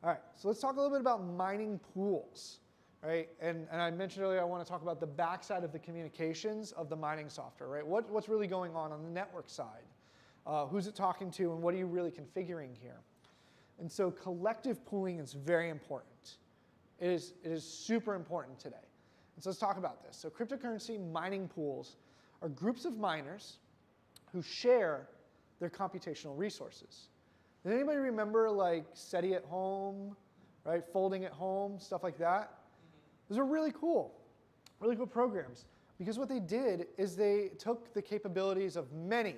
All right, so let's talk a little bit about mining pools. Right? And I mentioned earlier I want to talk about the backside of the communications of the mining software. Right? What's really going on the network side? Who's it talking to, and what are you really configuring here? And so collective pooling is very important. It is super important today. And so let's talk about this. So cryptocurrency mining pools are groups of miners who share their computational resources. Does anybody remember like SETI at home, right? Folding at home, stuff like that? Those are really cool programs, because what they did is they took the capabilities of many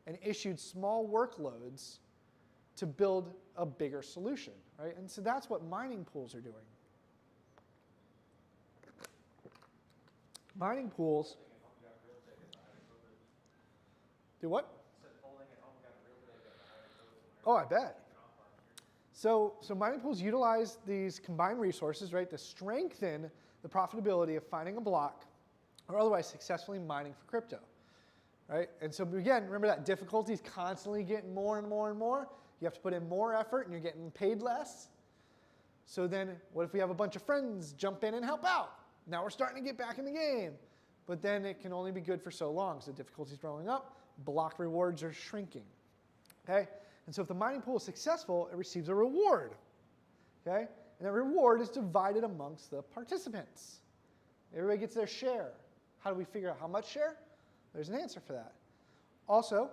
and issued small workloads to build a bigger solution, right? And so that's what mining pools are doing. Mining pools do what? Oh, I bet. So mining pools utilize these combined resources, right, to strengthen the profitability of finding a block or otherwise successfully mining for crypto, right? And so again, remember that difficulty is constantly getting more and more and more. You have to put in more effort and you're getting paid less. So then what if we have a bunch of friends jump in and help out? Now we're starting to get back in the game. But then it can only be good for so long. So the difficulty is growing up, block rewards are shrinking, okay? And so if the mining pool is successful, it receives a reward, okay? And that reward is divided amongst the participants. Everybody gets their share. How do we figure out how much share? There's an answer for that. Also,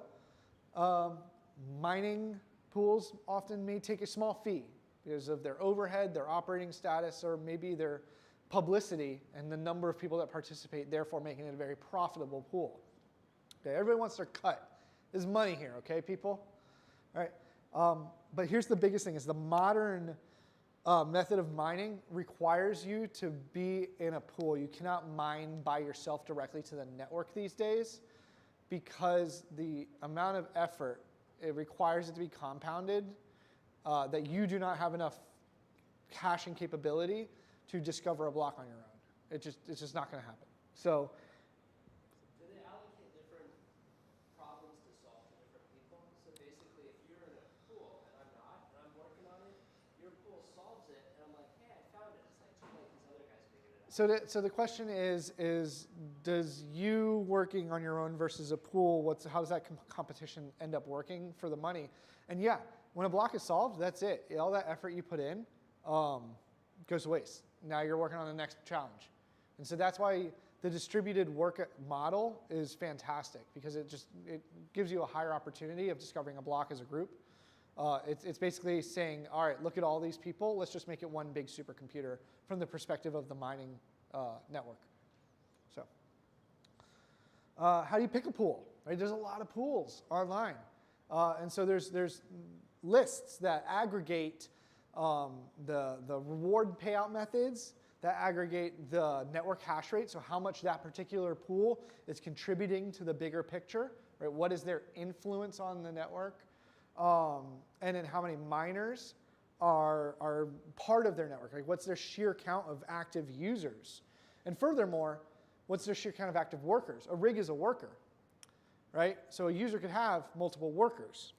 mining pools often may take a small fee because of their overhead, their operating status, or maybe their publicity and the number of people that participate, therefore making it a very profitable pool. Okay, everybody wants their cut. There's money here, okay, people? All right. But here's the biggest thing is the modern method of mining requires you to be in a pool. You cannot mine by yourself directly to the network these days because the amount of effort it requires it to be compounded that you do not have enough caching capability to discover a block on your own. It's just not going to happen. So do they allocate different problems to solve to different people? So basically, if you're in a pool and I'm not, and I'm working on it, your pool solves it, and I'm like, hey, I found it. It's like too late. These other guys figured it out. So the question is does you working on your own versus a pool, how does that competition end up working for the money? And yeah, when a block is solved, that's it. All that effort you put in goes to waste. Now you're working on the next challenge. And so that's why the distributed work model is fantastic because it gives you a higher opportunity of discovering a block as a group. It's basically saying, all right, look at all these people. Let's just make it one big supercomputer from the perspective of the mining network. So how do you pick a pool? Right? There's a lot of pools online. And so there's lists that aggregate the reward payout methods, that aggregate the network hash rate, so how much that particular pool is contributing to the bigger picture, right? What is their influence on the network? And then how many miners are part of their network? Like what's their sheer count of active users? And furthermore, what's their sheer count of active workers? A rig is a worker, right? So a user could have multiple workers,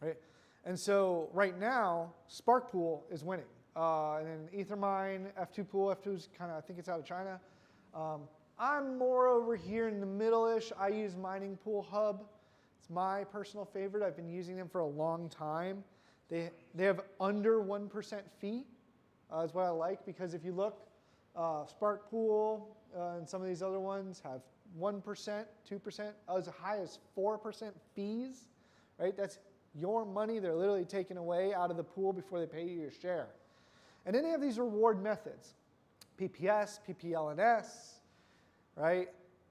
right? And so right now, Spark Pool is winning. And then Ethermine, F2 Pool, F2's kind of, I think it's out of China. I'm more over here in the middle-ish. I use Mining Pool Hub. It's my personal favorite. I've been using them for a long time. They have under 1% fee, is what I like, because if you look, Spark Pool and some of these other ones have 1%, 2%, as high as 4% fees, right? That's your money they're literally taking away out of the pool before they pay you your share. And then they have these reward methods, PPS, PPLNS, right?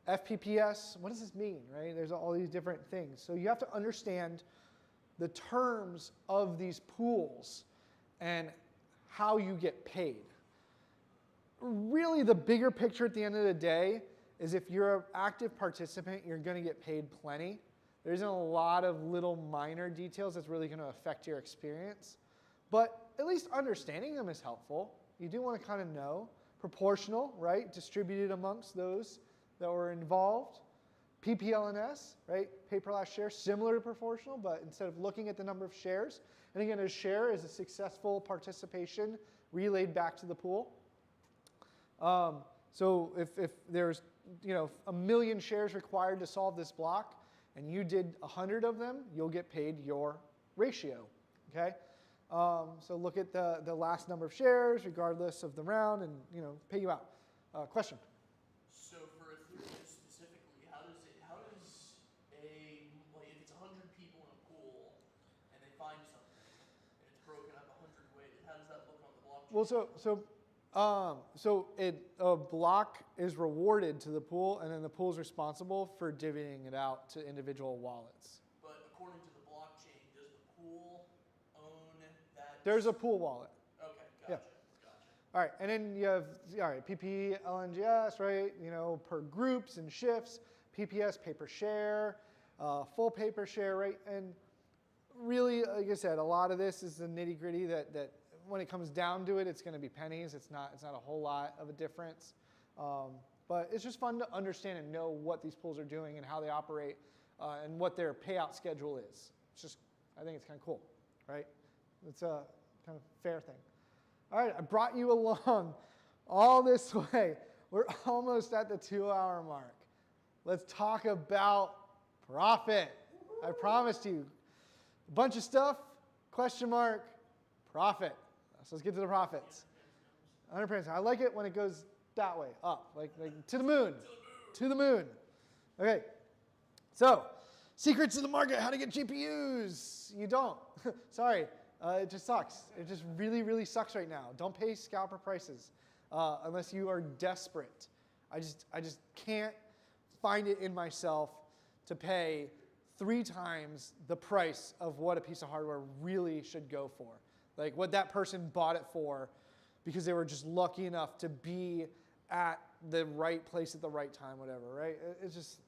FPPS, what does this mean, right? There's all these different things. So you have to understand the terms of these pools and how you get paid. Really, the bigger picture at the end of the day is if you're an active participant, you're going to get paid plenty. There isn't a lot of little minor details that's really going to affect your experience. But at least understanding them is helpful. You do want to kind of know. Proportional, right? Distributed amongst those that were involved. PPLNS, right? Pay per last share, similar to proportional, but instead of looking at the number of shares. And again, a share is a successful participation relayed back to the pool. So if there's 1 million shares required to solve this block, and you did 100 of them, you'll get paid your ratio, okay? So look at the last number of shares, regardless of the round, and pay you out. Question? So for Ethereum specifically, how does if it's 100 people in a pool and they find something and it's broken up 100 ways, how does that look on the blockchain? Well, a block is rewarded to the pool, and then the pool is responsible for divvying it out to individual wallets. But according to the blockchain, does the pool own that? There's a pool wallet. Okay, Yeah. Gotcha. All right, and then you have PP, LNGS, right? Per groups and shifts. PPS, pay per share, full pay per share, right? And really, like I said, a lot of this is the nitty gritty that when it comes down to it, it's going to be pennies. It's not a whole lot of a difference. But it's just fun to understand and know what these pools are doing and how they operate and what their payout schedule is. I think it's kind of cool, right? It's a kind of fair thing. All right, I brought you along all this way. We're almost at the 2-hour mark. Let's talk about profit. I promised you a bunch of stuff, question mark, profit. So let's get to the profits. 100%. I like it when it goes that way, up, like to the moon. To the moon. Okay, So, secrets of the market, how to get GPUs. You don't. Sorry, it just sucks. It just really, really sucks right now. Don't pay scalper prices unless you are desperate. I just can't find it in myself to pay 3 times the price of what a piece of hardware really should go for. Like what that person bought it for because they were just lucky enough to be at the right place at the right time, whatever, right? It's just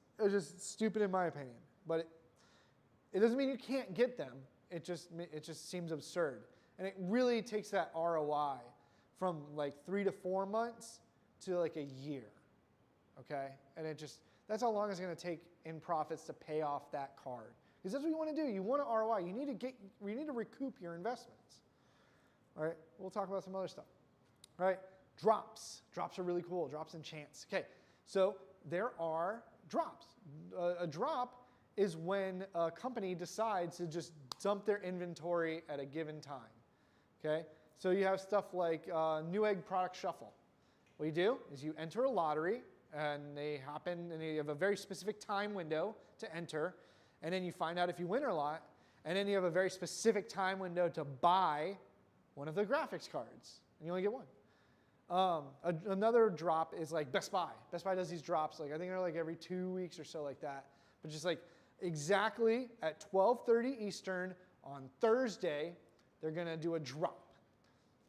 stupid in my opinion. But it doesn't mean you can't get them. It just seems absurd. And it really takes that ROI from like 3 to 4 months to like a year, okay? And that's how long it's going to take in profits to pay off that card. Because that's what you want to do. You want an ROI. You need to recoup your investments. All right, we'll talk about some other stuff. All right, drops. Drops are really cool. Drops and chance. Okay, so there are drops. A drop is when a company decides to just dump their inventory at a given time. Okay, so you have stuff like Newegg Product Shuffle. What you do is you enter a lottery, and they happen, and you have a very specific time window to enter, and then you find out if you win or not, and then you have a very specific time window to buy one of the graphics cards, and you only get one. Another drop is like Best Buy. Best Buy does these drops, like I think they're like every 2 weeks or so like that, but just like exactly at 12:30 Eastern on Thursday, they're gonna do a drop.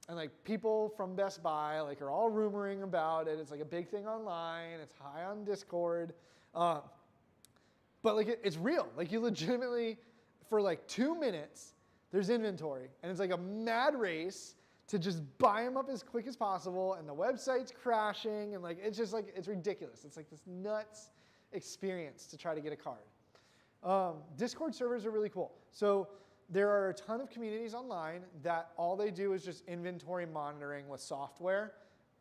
And like people from Best Buy like are all rumoring about it. It's like a big thing online. It's high on Discord. But like it's real. Like you legitimately, for like 2 minutes, there's inventory. And it's like a mad race to just buy them up as quick as possible. And the website's crashing. And like it's just like, it's ridiculous. It's like this nuts experience to try to get a card. Discord servers are really cool. So there are a ton of communities online that all they do is just inventory monitoring with software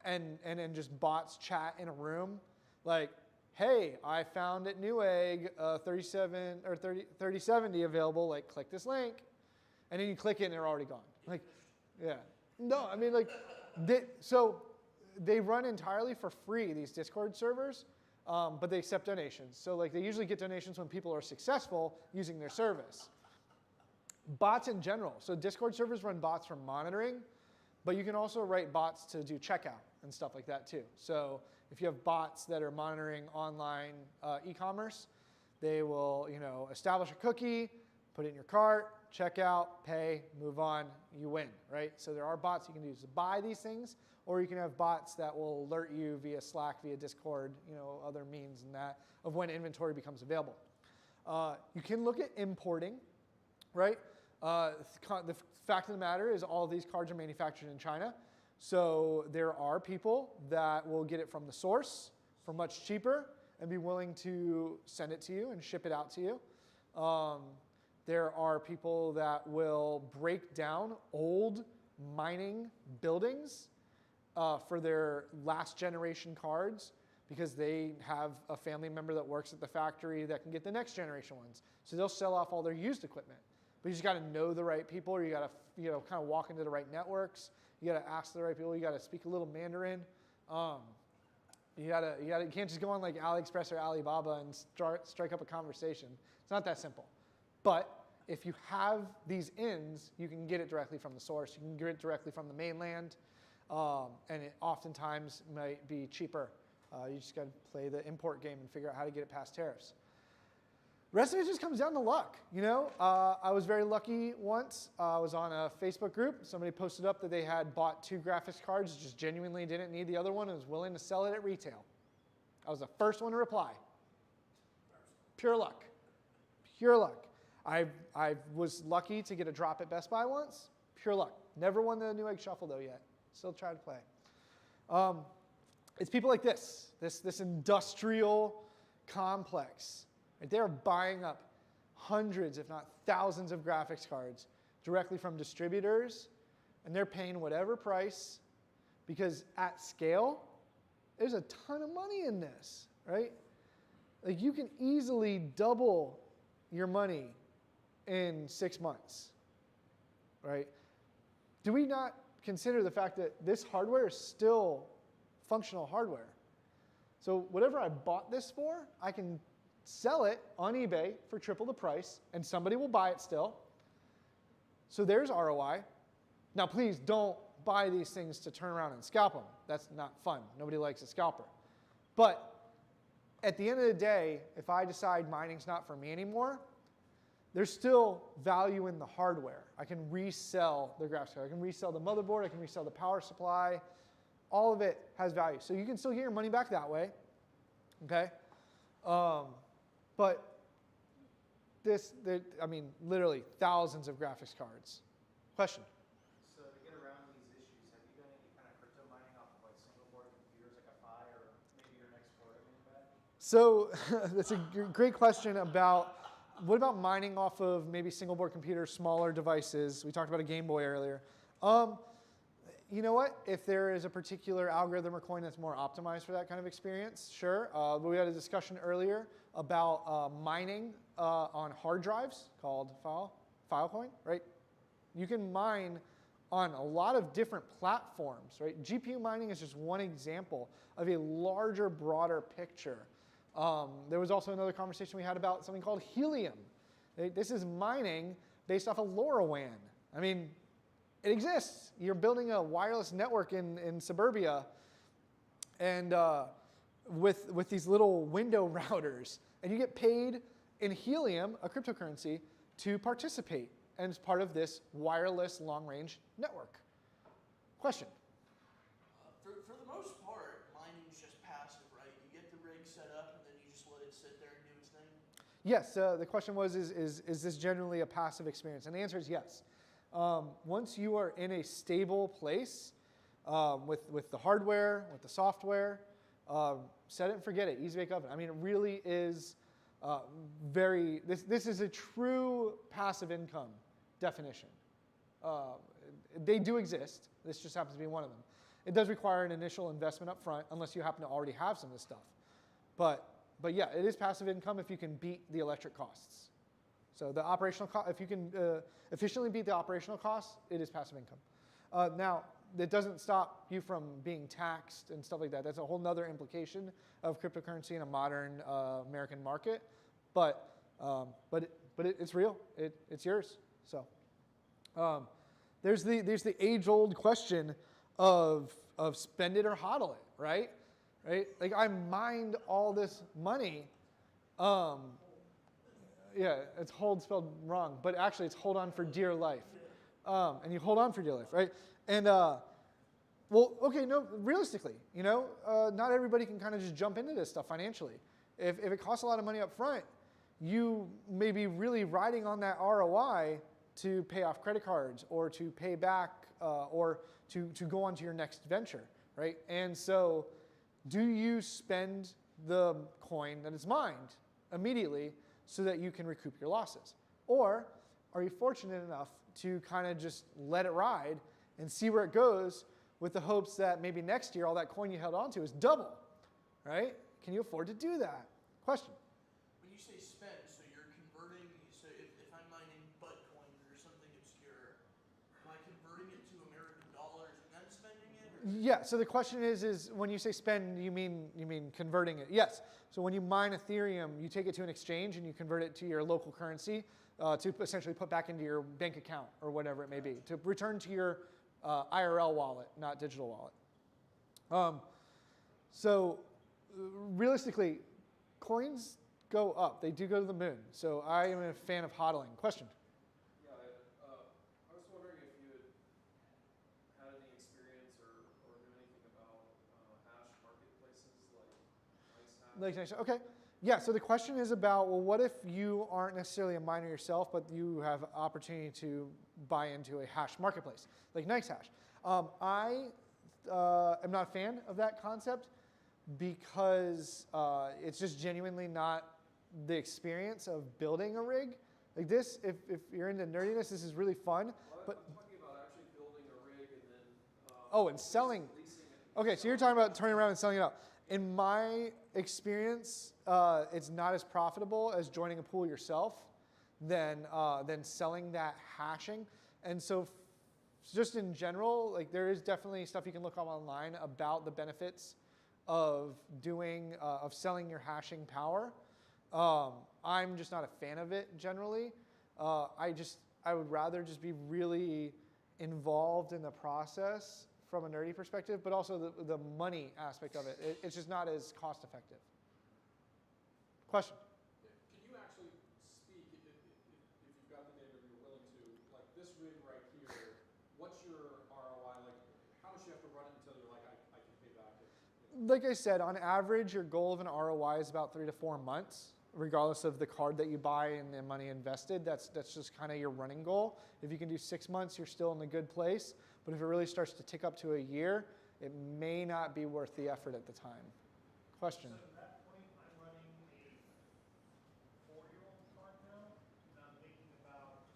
and then just bots chat in a room like, hey, I found at Newegg 3070 available, like click this link. And then you click it and they're already gone. Like, yeah. No, I mean like, so they run entirely for free, these Discord servers, but they accept donations. So like they usually get donations when people are successful using their service. Bots in general. So Discord servers run bots for monitoring, but you can also write bots to do checkout and stuff like that too. So if you have bots that are monitoring online e-commerce, they will establish a cookie, put it in your cart, check out, pay, move on, you win, right? So there are bots you can use to buy these things, or you can have bots that will alert you via Slack, via Discord, other means and that of when inventory becomes available. You can look at importing, right? The fact of the matter is all of these cards are manufactured in China. So there are people that will get it from the source for much cheaper and be willing to send it to you and ship it out to you. There are people that will break down old mining buildings for their last generation cards because they have a family member that works at the factory that can get the next generation ones. So they'll sell off all their used equipment. But you just got to know the right people, or you got to kind of walk into the right networks. You got to ask the right people. You got to speak a little Mandarin. You can't just go on like AliExpress or Alibaba and strike up a conversation. It's not that simple. But if you have these ins, you can get it directly from the source. You can get it directly from the mainland, and it oftentimes might be cheaper. You just got to play the import game and figure out how to get it past tariffs. The rest of it just comes down to luck. I was very lucky once. I was on a Facebook group. Somebody posted up that they had bought 2 graphics cards, just genuinely didn't need the other one, and was willing to sell it at retail. I was the first one to reply. Pure luck. Pure luck. I was lucky to get a drop at Best Buy once. Pure luck. Never won the Newegg Shuffle though yet. Still try to play. It's people like this industrial complex. They're buying up hundreds, if not thousands, of graphics cards directly from distributors, and they're paying whatever price because at scale, there's a ton of money in this, right? Like you can easily double your money in 6 months, right? Do we not consider the fact that this hardware is still functional hardware? So whatever I bought this for, I can sell it on eBay for triple the price, and somebody will buy it still. So there's ROI. Now, please don't buy these things to turn around and scalp them. That's not fun. Nobody likes a scalper. But at the end of the day, if I decide mining's not for me anymore, there's still value in the hardware. I can resell the graphics card. I can resell the motherboard. I can resell the power supply. All of it has value. So you can still get your money back that way. Okay? But I mean, literally thousands of graphics cards. Question? So to get around these issues, have you done any kind of crypto mining off of like single board computers like a Phi or maybe your next prototype bag? So that's a great question about what about mining off of maybe single board computers, smaller devices? We talked about a Game Boy earlier. You know what? If there is a particular algorithm or coin that's more optimized for that kind of experience, sure. We had a discussion earlier about mining on hard drives called Filecoin, right? You can mine on a lot of different platforms, right? GPU mining is just one example of a larger, broader picture. There was also another conversation we had about something called Helium. This is mining based off of LoRaWAN. I mean, it exists. You're building a wireless network in suburbia and with these little window routers, and you get paid in Helium, a cryptocurrency, to participate and it's part of this wireless long-range network. Question? For the most part, mining's just passive, right? You get the rig set up and then you just let it sit there and do its thing? Yes, the question was, is this generally a passive experience? And the answer is yes. Once you are in a stable place with the hardware, with the software, set it and forget it, easy bake oven. I mean, it really is this is a true passive income definition. They do exist. This just happens to be one of them. It does require an initial investment up front unless you happen to already have some of this stuff. But yeah, it is passive income if you can beat the electric costs. So the operational cost, if you can efficiently beat the operational costs, it is passive income. Now, it doesn't stop you from being taxed and stuff like that. That's a whole other implication of cryptocurrency in a modern American market. But it's real. It's yours. So there's the age-old question of spend it or hodl it, right? Right? Like I mined all this money. Yeah, it's hold spelled wrong, but actually it's hold on for dear life. And you hold on for dear life, right? And well, okay, no, realistically, you know, not everybody can kind of just jump into this stuff financially. If it costs a lot of money up front, you may be really riding on that ROI to pay off credit cards or to pay back or to go on to your next venture, right? And so do you spend the coin that is mined immediately so that you can recoup your losses? Or are you fortunate enough to kind of just let it ride and see where it goes with the hopes that maybe next year all that coin you held on to is double, right? Can you afford to do that? Question? When you say spend, so you're converting, so if I'm mining Bitcoin or something obscure, am I converting it to American dollars and then spending it? Or? Yeah, so the question is when you say spend, you mean converting it? Yes. So when you mine Ethereum, you take it to an exchange and you convert it to your local currency to essentially put back into your bank account or whatever it may be, to return to your IRL wallet, not digital wallet. So realistically, coins go up. They do go to the moon. So I am a fan of hodling. Question? Yeah, I was wondering if you had any experience or knew anything about hash marketplaces like NiceHash. Okay. Yeah, so the question is about, well, what if you aren't necessarily a miner yourself, but you have opportunity to buy into a hash marketplace, like NiceHash? I am not a fan of that concept because it's just genuinely not the experience of building a rig. Like this, if you're into nerdiness, this is really fun. Well, But I'm talking about actually building a rig and then and selling. leasing it. Okay, so you're talking about turning around and selling it out. In my experience, it's not as profitable as joining a pool yourself than selling that hashing. And so just in general, like there is definitely stuff you can look up online about the benefits of selling your hashing power. I'm just not a fan of it generally. I would rather just be really involved in the process from a nerdy perspective, but also the money aspect of it. It's just not as cost effective. Question? Can you actually speak, if you've got the data you're willing to, like this rig right here, what's your ROI? Like, how much do you have to run it until you're like, I can pay back it? Like I said, on average, your goal of an ROI is about 3 to 4 months, regardless of the card that you buy and the money invested. That's just kind of your running goal. If you can do 6 months, you're still in a good place. But if it really starts to tick up to a year, it may not be worth the effort at the time. Question? So at that point, I'm running a 4-year-old card now, and I'm making about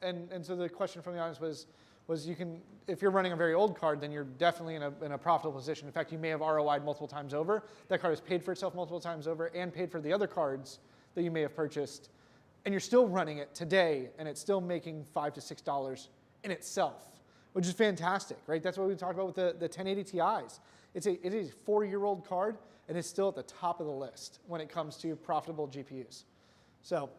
$6. And so the question from the audience was you can, if you're running a very old card, then you're definitely in a profitable position. In fact, you may have ROI'd multiple times over. That card has paid for itself multiple times over and paid for the other cards that you may have purchased. And you're still running it today, and it's still making $5 to $6 in itself, which is fantastic, right? That's what we talk about with the 1080 Ti's. It is a 4-year-old card, and it's still at the top of the list when it comes to profitable GPUs. So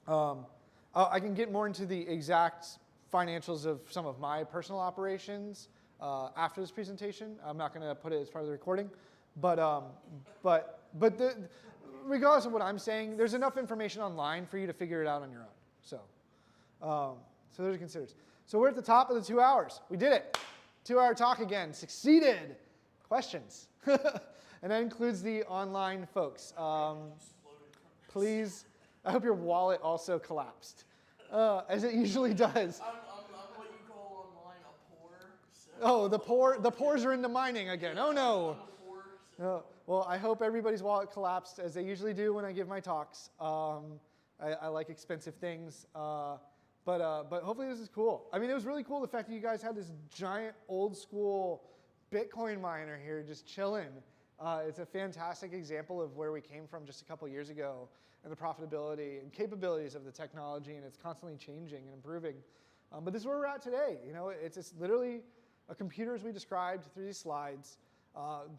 I can get more into the exact financials of some of my personal operations after this presentation. I'm not going to put it as part of the recording, but regardless of what I'm saying, there's enough information online for you to figure it out on your own. So those are considered. So we're at the top of the 2 hours. We did it. 2-hour talk again. Succeeded. Questions? And that includes the online folks. Please, I hope your wallet also collapsed, as it usually does. I'm what you call online a poor. So Oh, the pores are into mining again. Oh no. I'm a poor. So No. Well, I hope everybody's wallet collapsed, as they usually do when I give my talks. I like expensive things, but hopefully this is cool. I mean, it was really cool the fact that you guys had this giant old school Bitcoin miner here just chilling. It's a fantastic example of where we came from just a couple years ago and the profitability and capabilities of the technology, and it's constantly changing and improving. But this is where we're at today. You know, it's literally a computer as we described through these slides,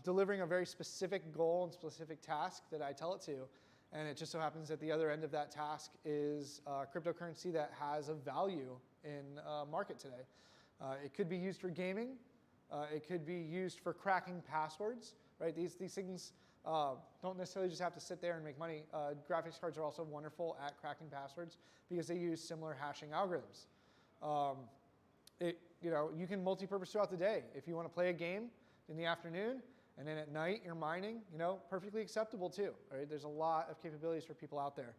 delivering a very specific goal and specific task that I tell it to. And it just so happens that the other end of that task is cryptocurrency that has a value in market today. It could be used for gaming. It could be used for cracking passwords, right? These things don't necessarily just have to sit there and make money. Graphics cards are also wonderful at cracking passwords because they use similar hashing algorithms. You can multi-purpose throughout the day. If you want to play a game in the afternoon and then at night you're mining, perfectly acceptable too. Right? There's a lot of capabilities for people out there.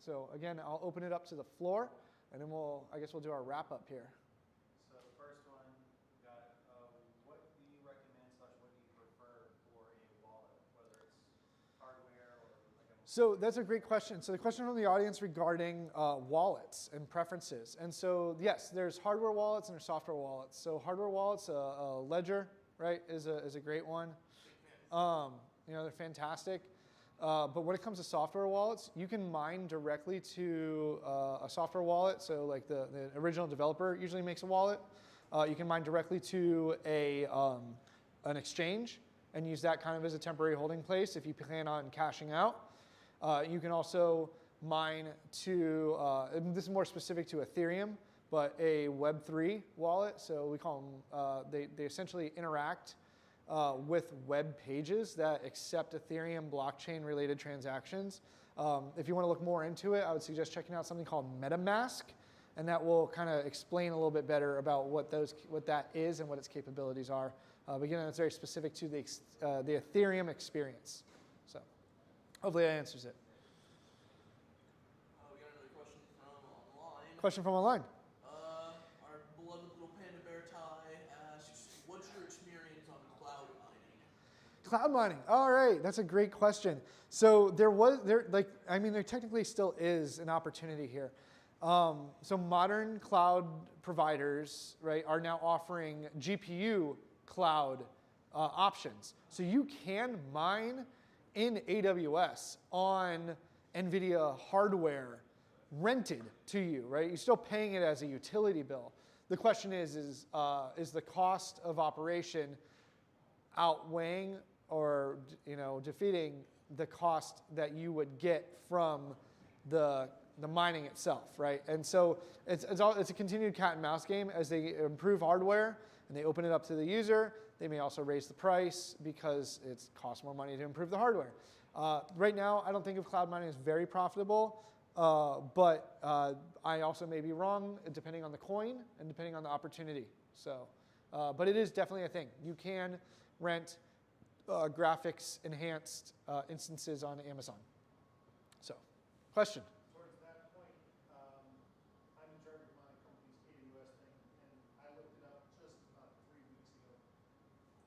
So again, I'll open it up to the floor, and then I guess we'll do our wrap up here. So the first one, we got, what do you recommend / what do you prefer for a wallet, whether it's hardware or like a... So that's a great question. So the question from the audience regarding wallets and preferences. And so yes, there's hardware wallets and there's software wallets. So hardware wallets, Ledger, right, is a great one. They're fantastic. But when it comes to software wallets, you can mine directly to a software wallet. So like the original developer usually makes a wallet. You can mine directly to an exchange and use that kind of as a temporary holding place if you plan on cashing out. You can also mine to, this is more specific to Ethereum, but a Web3 wallet. So we call them, they essentially interact with web pages that accept Ethereum blockchain related transactions. If you want to look more into it, I would suggest checking out something called MetaMask, and that will kind of explain a little bit better about what that is and what its capabilities are. But again, it's very specific to the Ethereum experience. So hopefully that answers it. we got another question from online. Question from online. Our beloved little panda bear Ty asks, "What's your experience on cloud mining?" Cloud mining. All right, that's a great question. So there technically still is an opportunity here. So modern cloud providers, right, are now offering GPU cloud options. So you can mine in AWS on NVIDIA hardware rented to you, right? You're still paying it as a utility bill. The question is the cost of operation outweighing or defeating the cost that you would get from the mining itself, right? And so it's a continued cat and mouse game. As they improve hardware and they open it up to the user, they may also raise the price because it costs more money to improve the hardware. Right now, I don't think of cloud mining as very profitable, but I also may be wrong depending on the coin and depending on the opportunity. So, but it is definitely a thing. You can rent graphics enhanced instances on Amazon. So, question? Towards that point, I'm in charge of my company's AWS thing, and I looked it up just about 3 weeks ago.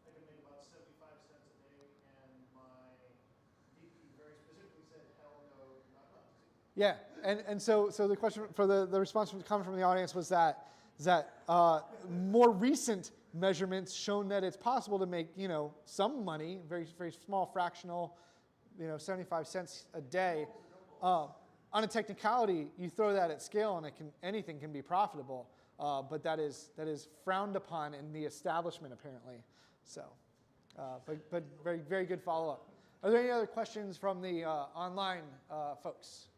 I can make about 75 cents a day, and my VP very specifically said, hell no, not much. Yeah, and so the question for the response coming from the audience was that more recent measurements shown that it's possible to make some money, very very small fractional, 75 cents a day. On a technicality, you throw that at scale, and anything can be profitable, but that is frowned upon in the establishment apparently. So, but very very good follow up. Are there any other questions from the online folks?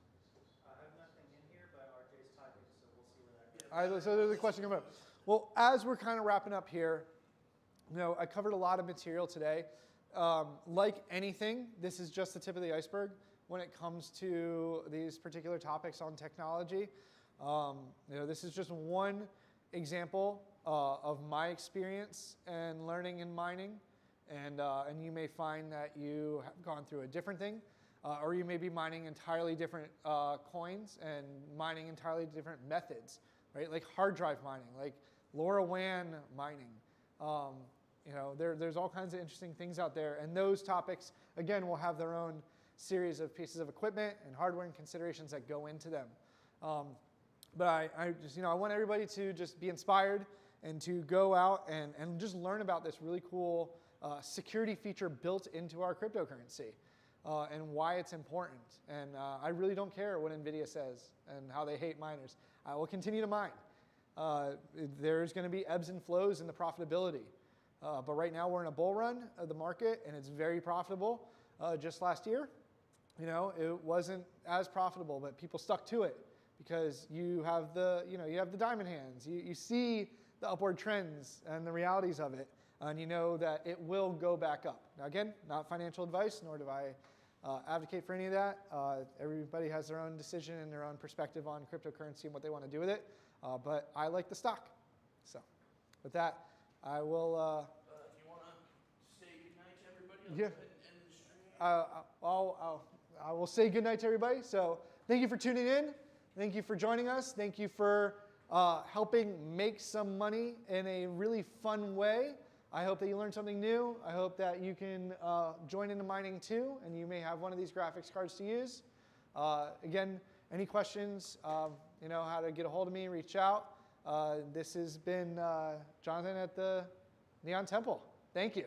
I have nothing in here, but RJ's typing, so we'll see where that goes. All right, so there's a question coming up. Well, as we're kind of wrapping up here, I covered a lot of material today. Like anything, this is just the tip of the iceberg when it comes to these particular topics on technology. This is just one example of my experience and learning in mining, and you may find that you have gone through a different thing, or you may be mining entirely different coins and mining entirely different methods, right? Like hard drive mining, like LoRaWAN mining. There's all kinds of interesting things out there, and those topics, again, will have their own series of pieces of equipment and hardware and considerations that go into them. But I just, I want everybody to just be inspired and to go out and just learn about this really cool security feature built into our cryptocurrency and why it's important. And I really don't care what NVIDIA says and how they hate miners. I will continue to mine. There's going to be ebbs and flows in the profitability. But right now we're in a bull run of the market, and it's very profitable. Just last year, it wasn't as profitable, but people stuck to it because you have the diamond hands. You see the upward trends and the realities of it, and you know that it will go back up. Now again, not financial advice, nor do I advocate for any of that. Everybody has their own decision and their own perspective on cryptocurrency and what they want to do with it. But I like the stock. So with that, I will. If you want to say goodnight to everybody, Yeah. I'll go ahead and end the stream. I will say goodnight to everybody. So thank you for tuning in. Thank you for joining us. Thank you for helping make some money in a really fun way. I hope that you learned something new. I hope that you can join into mining too, and you may have one of these graphics cards to use. Again, any questions, how to get a hold of me, reach out. This has been Jonathan at the Neon Temple. Thank you.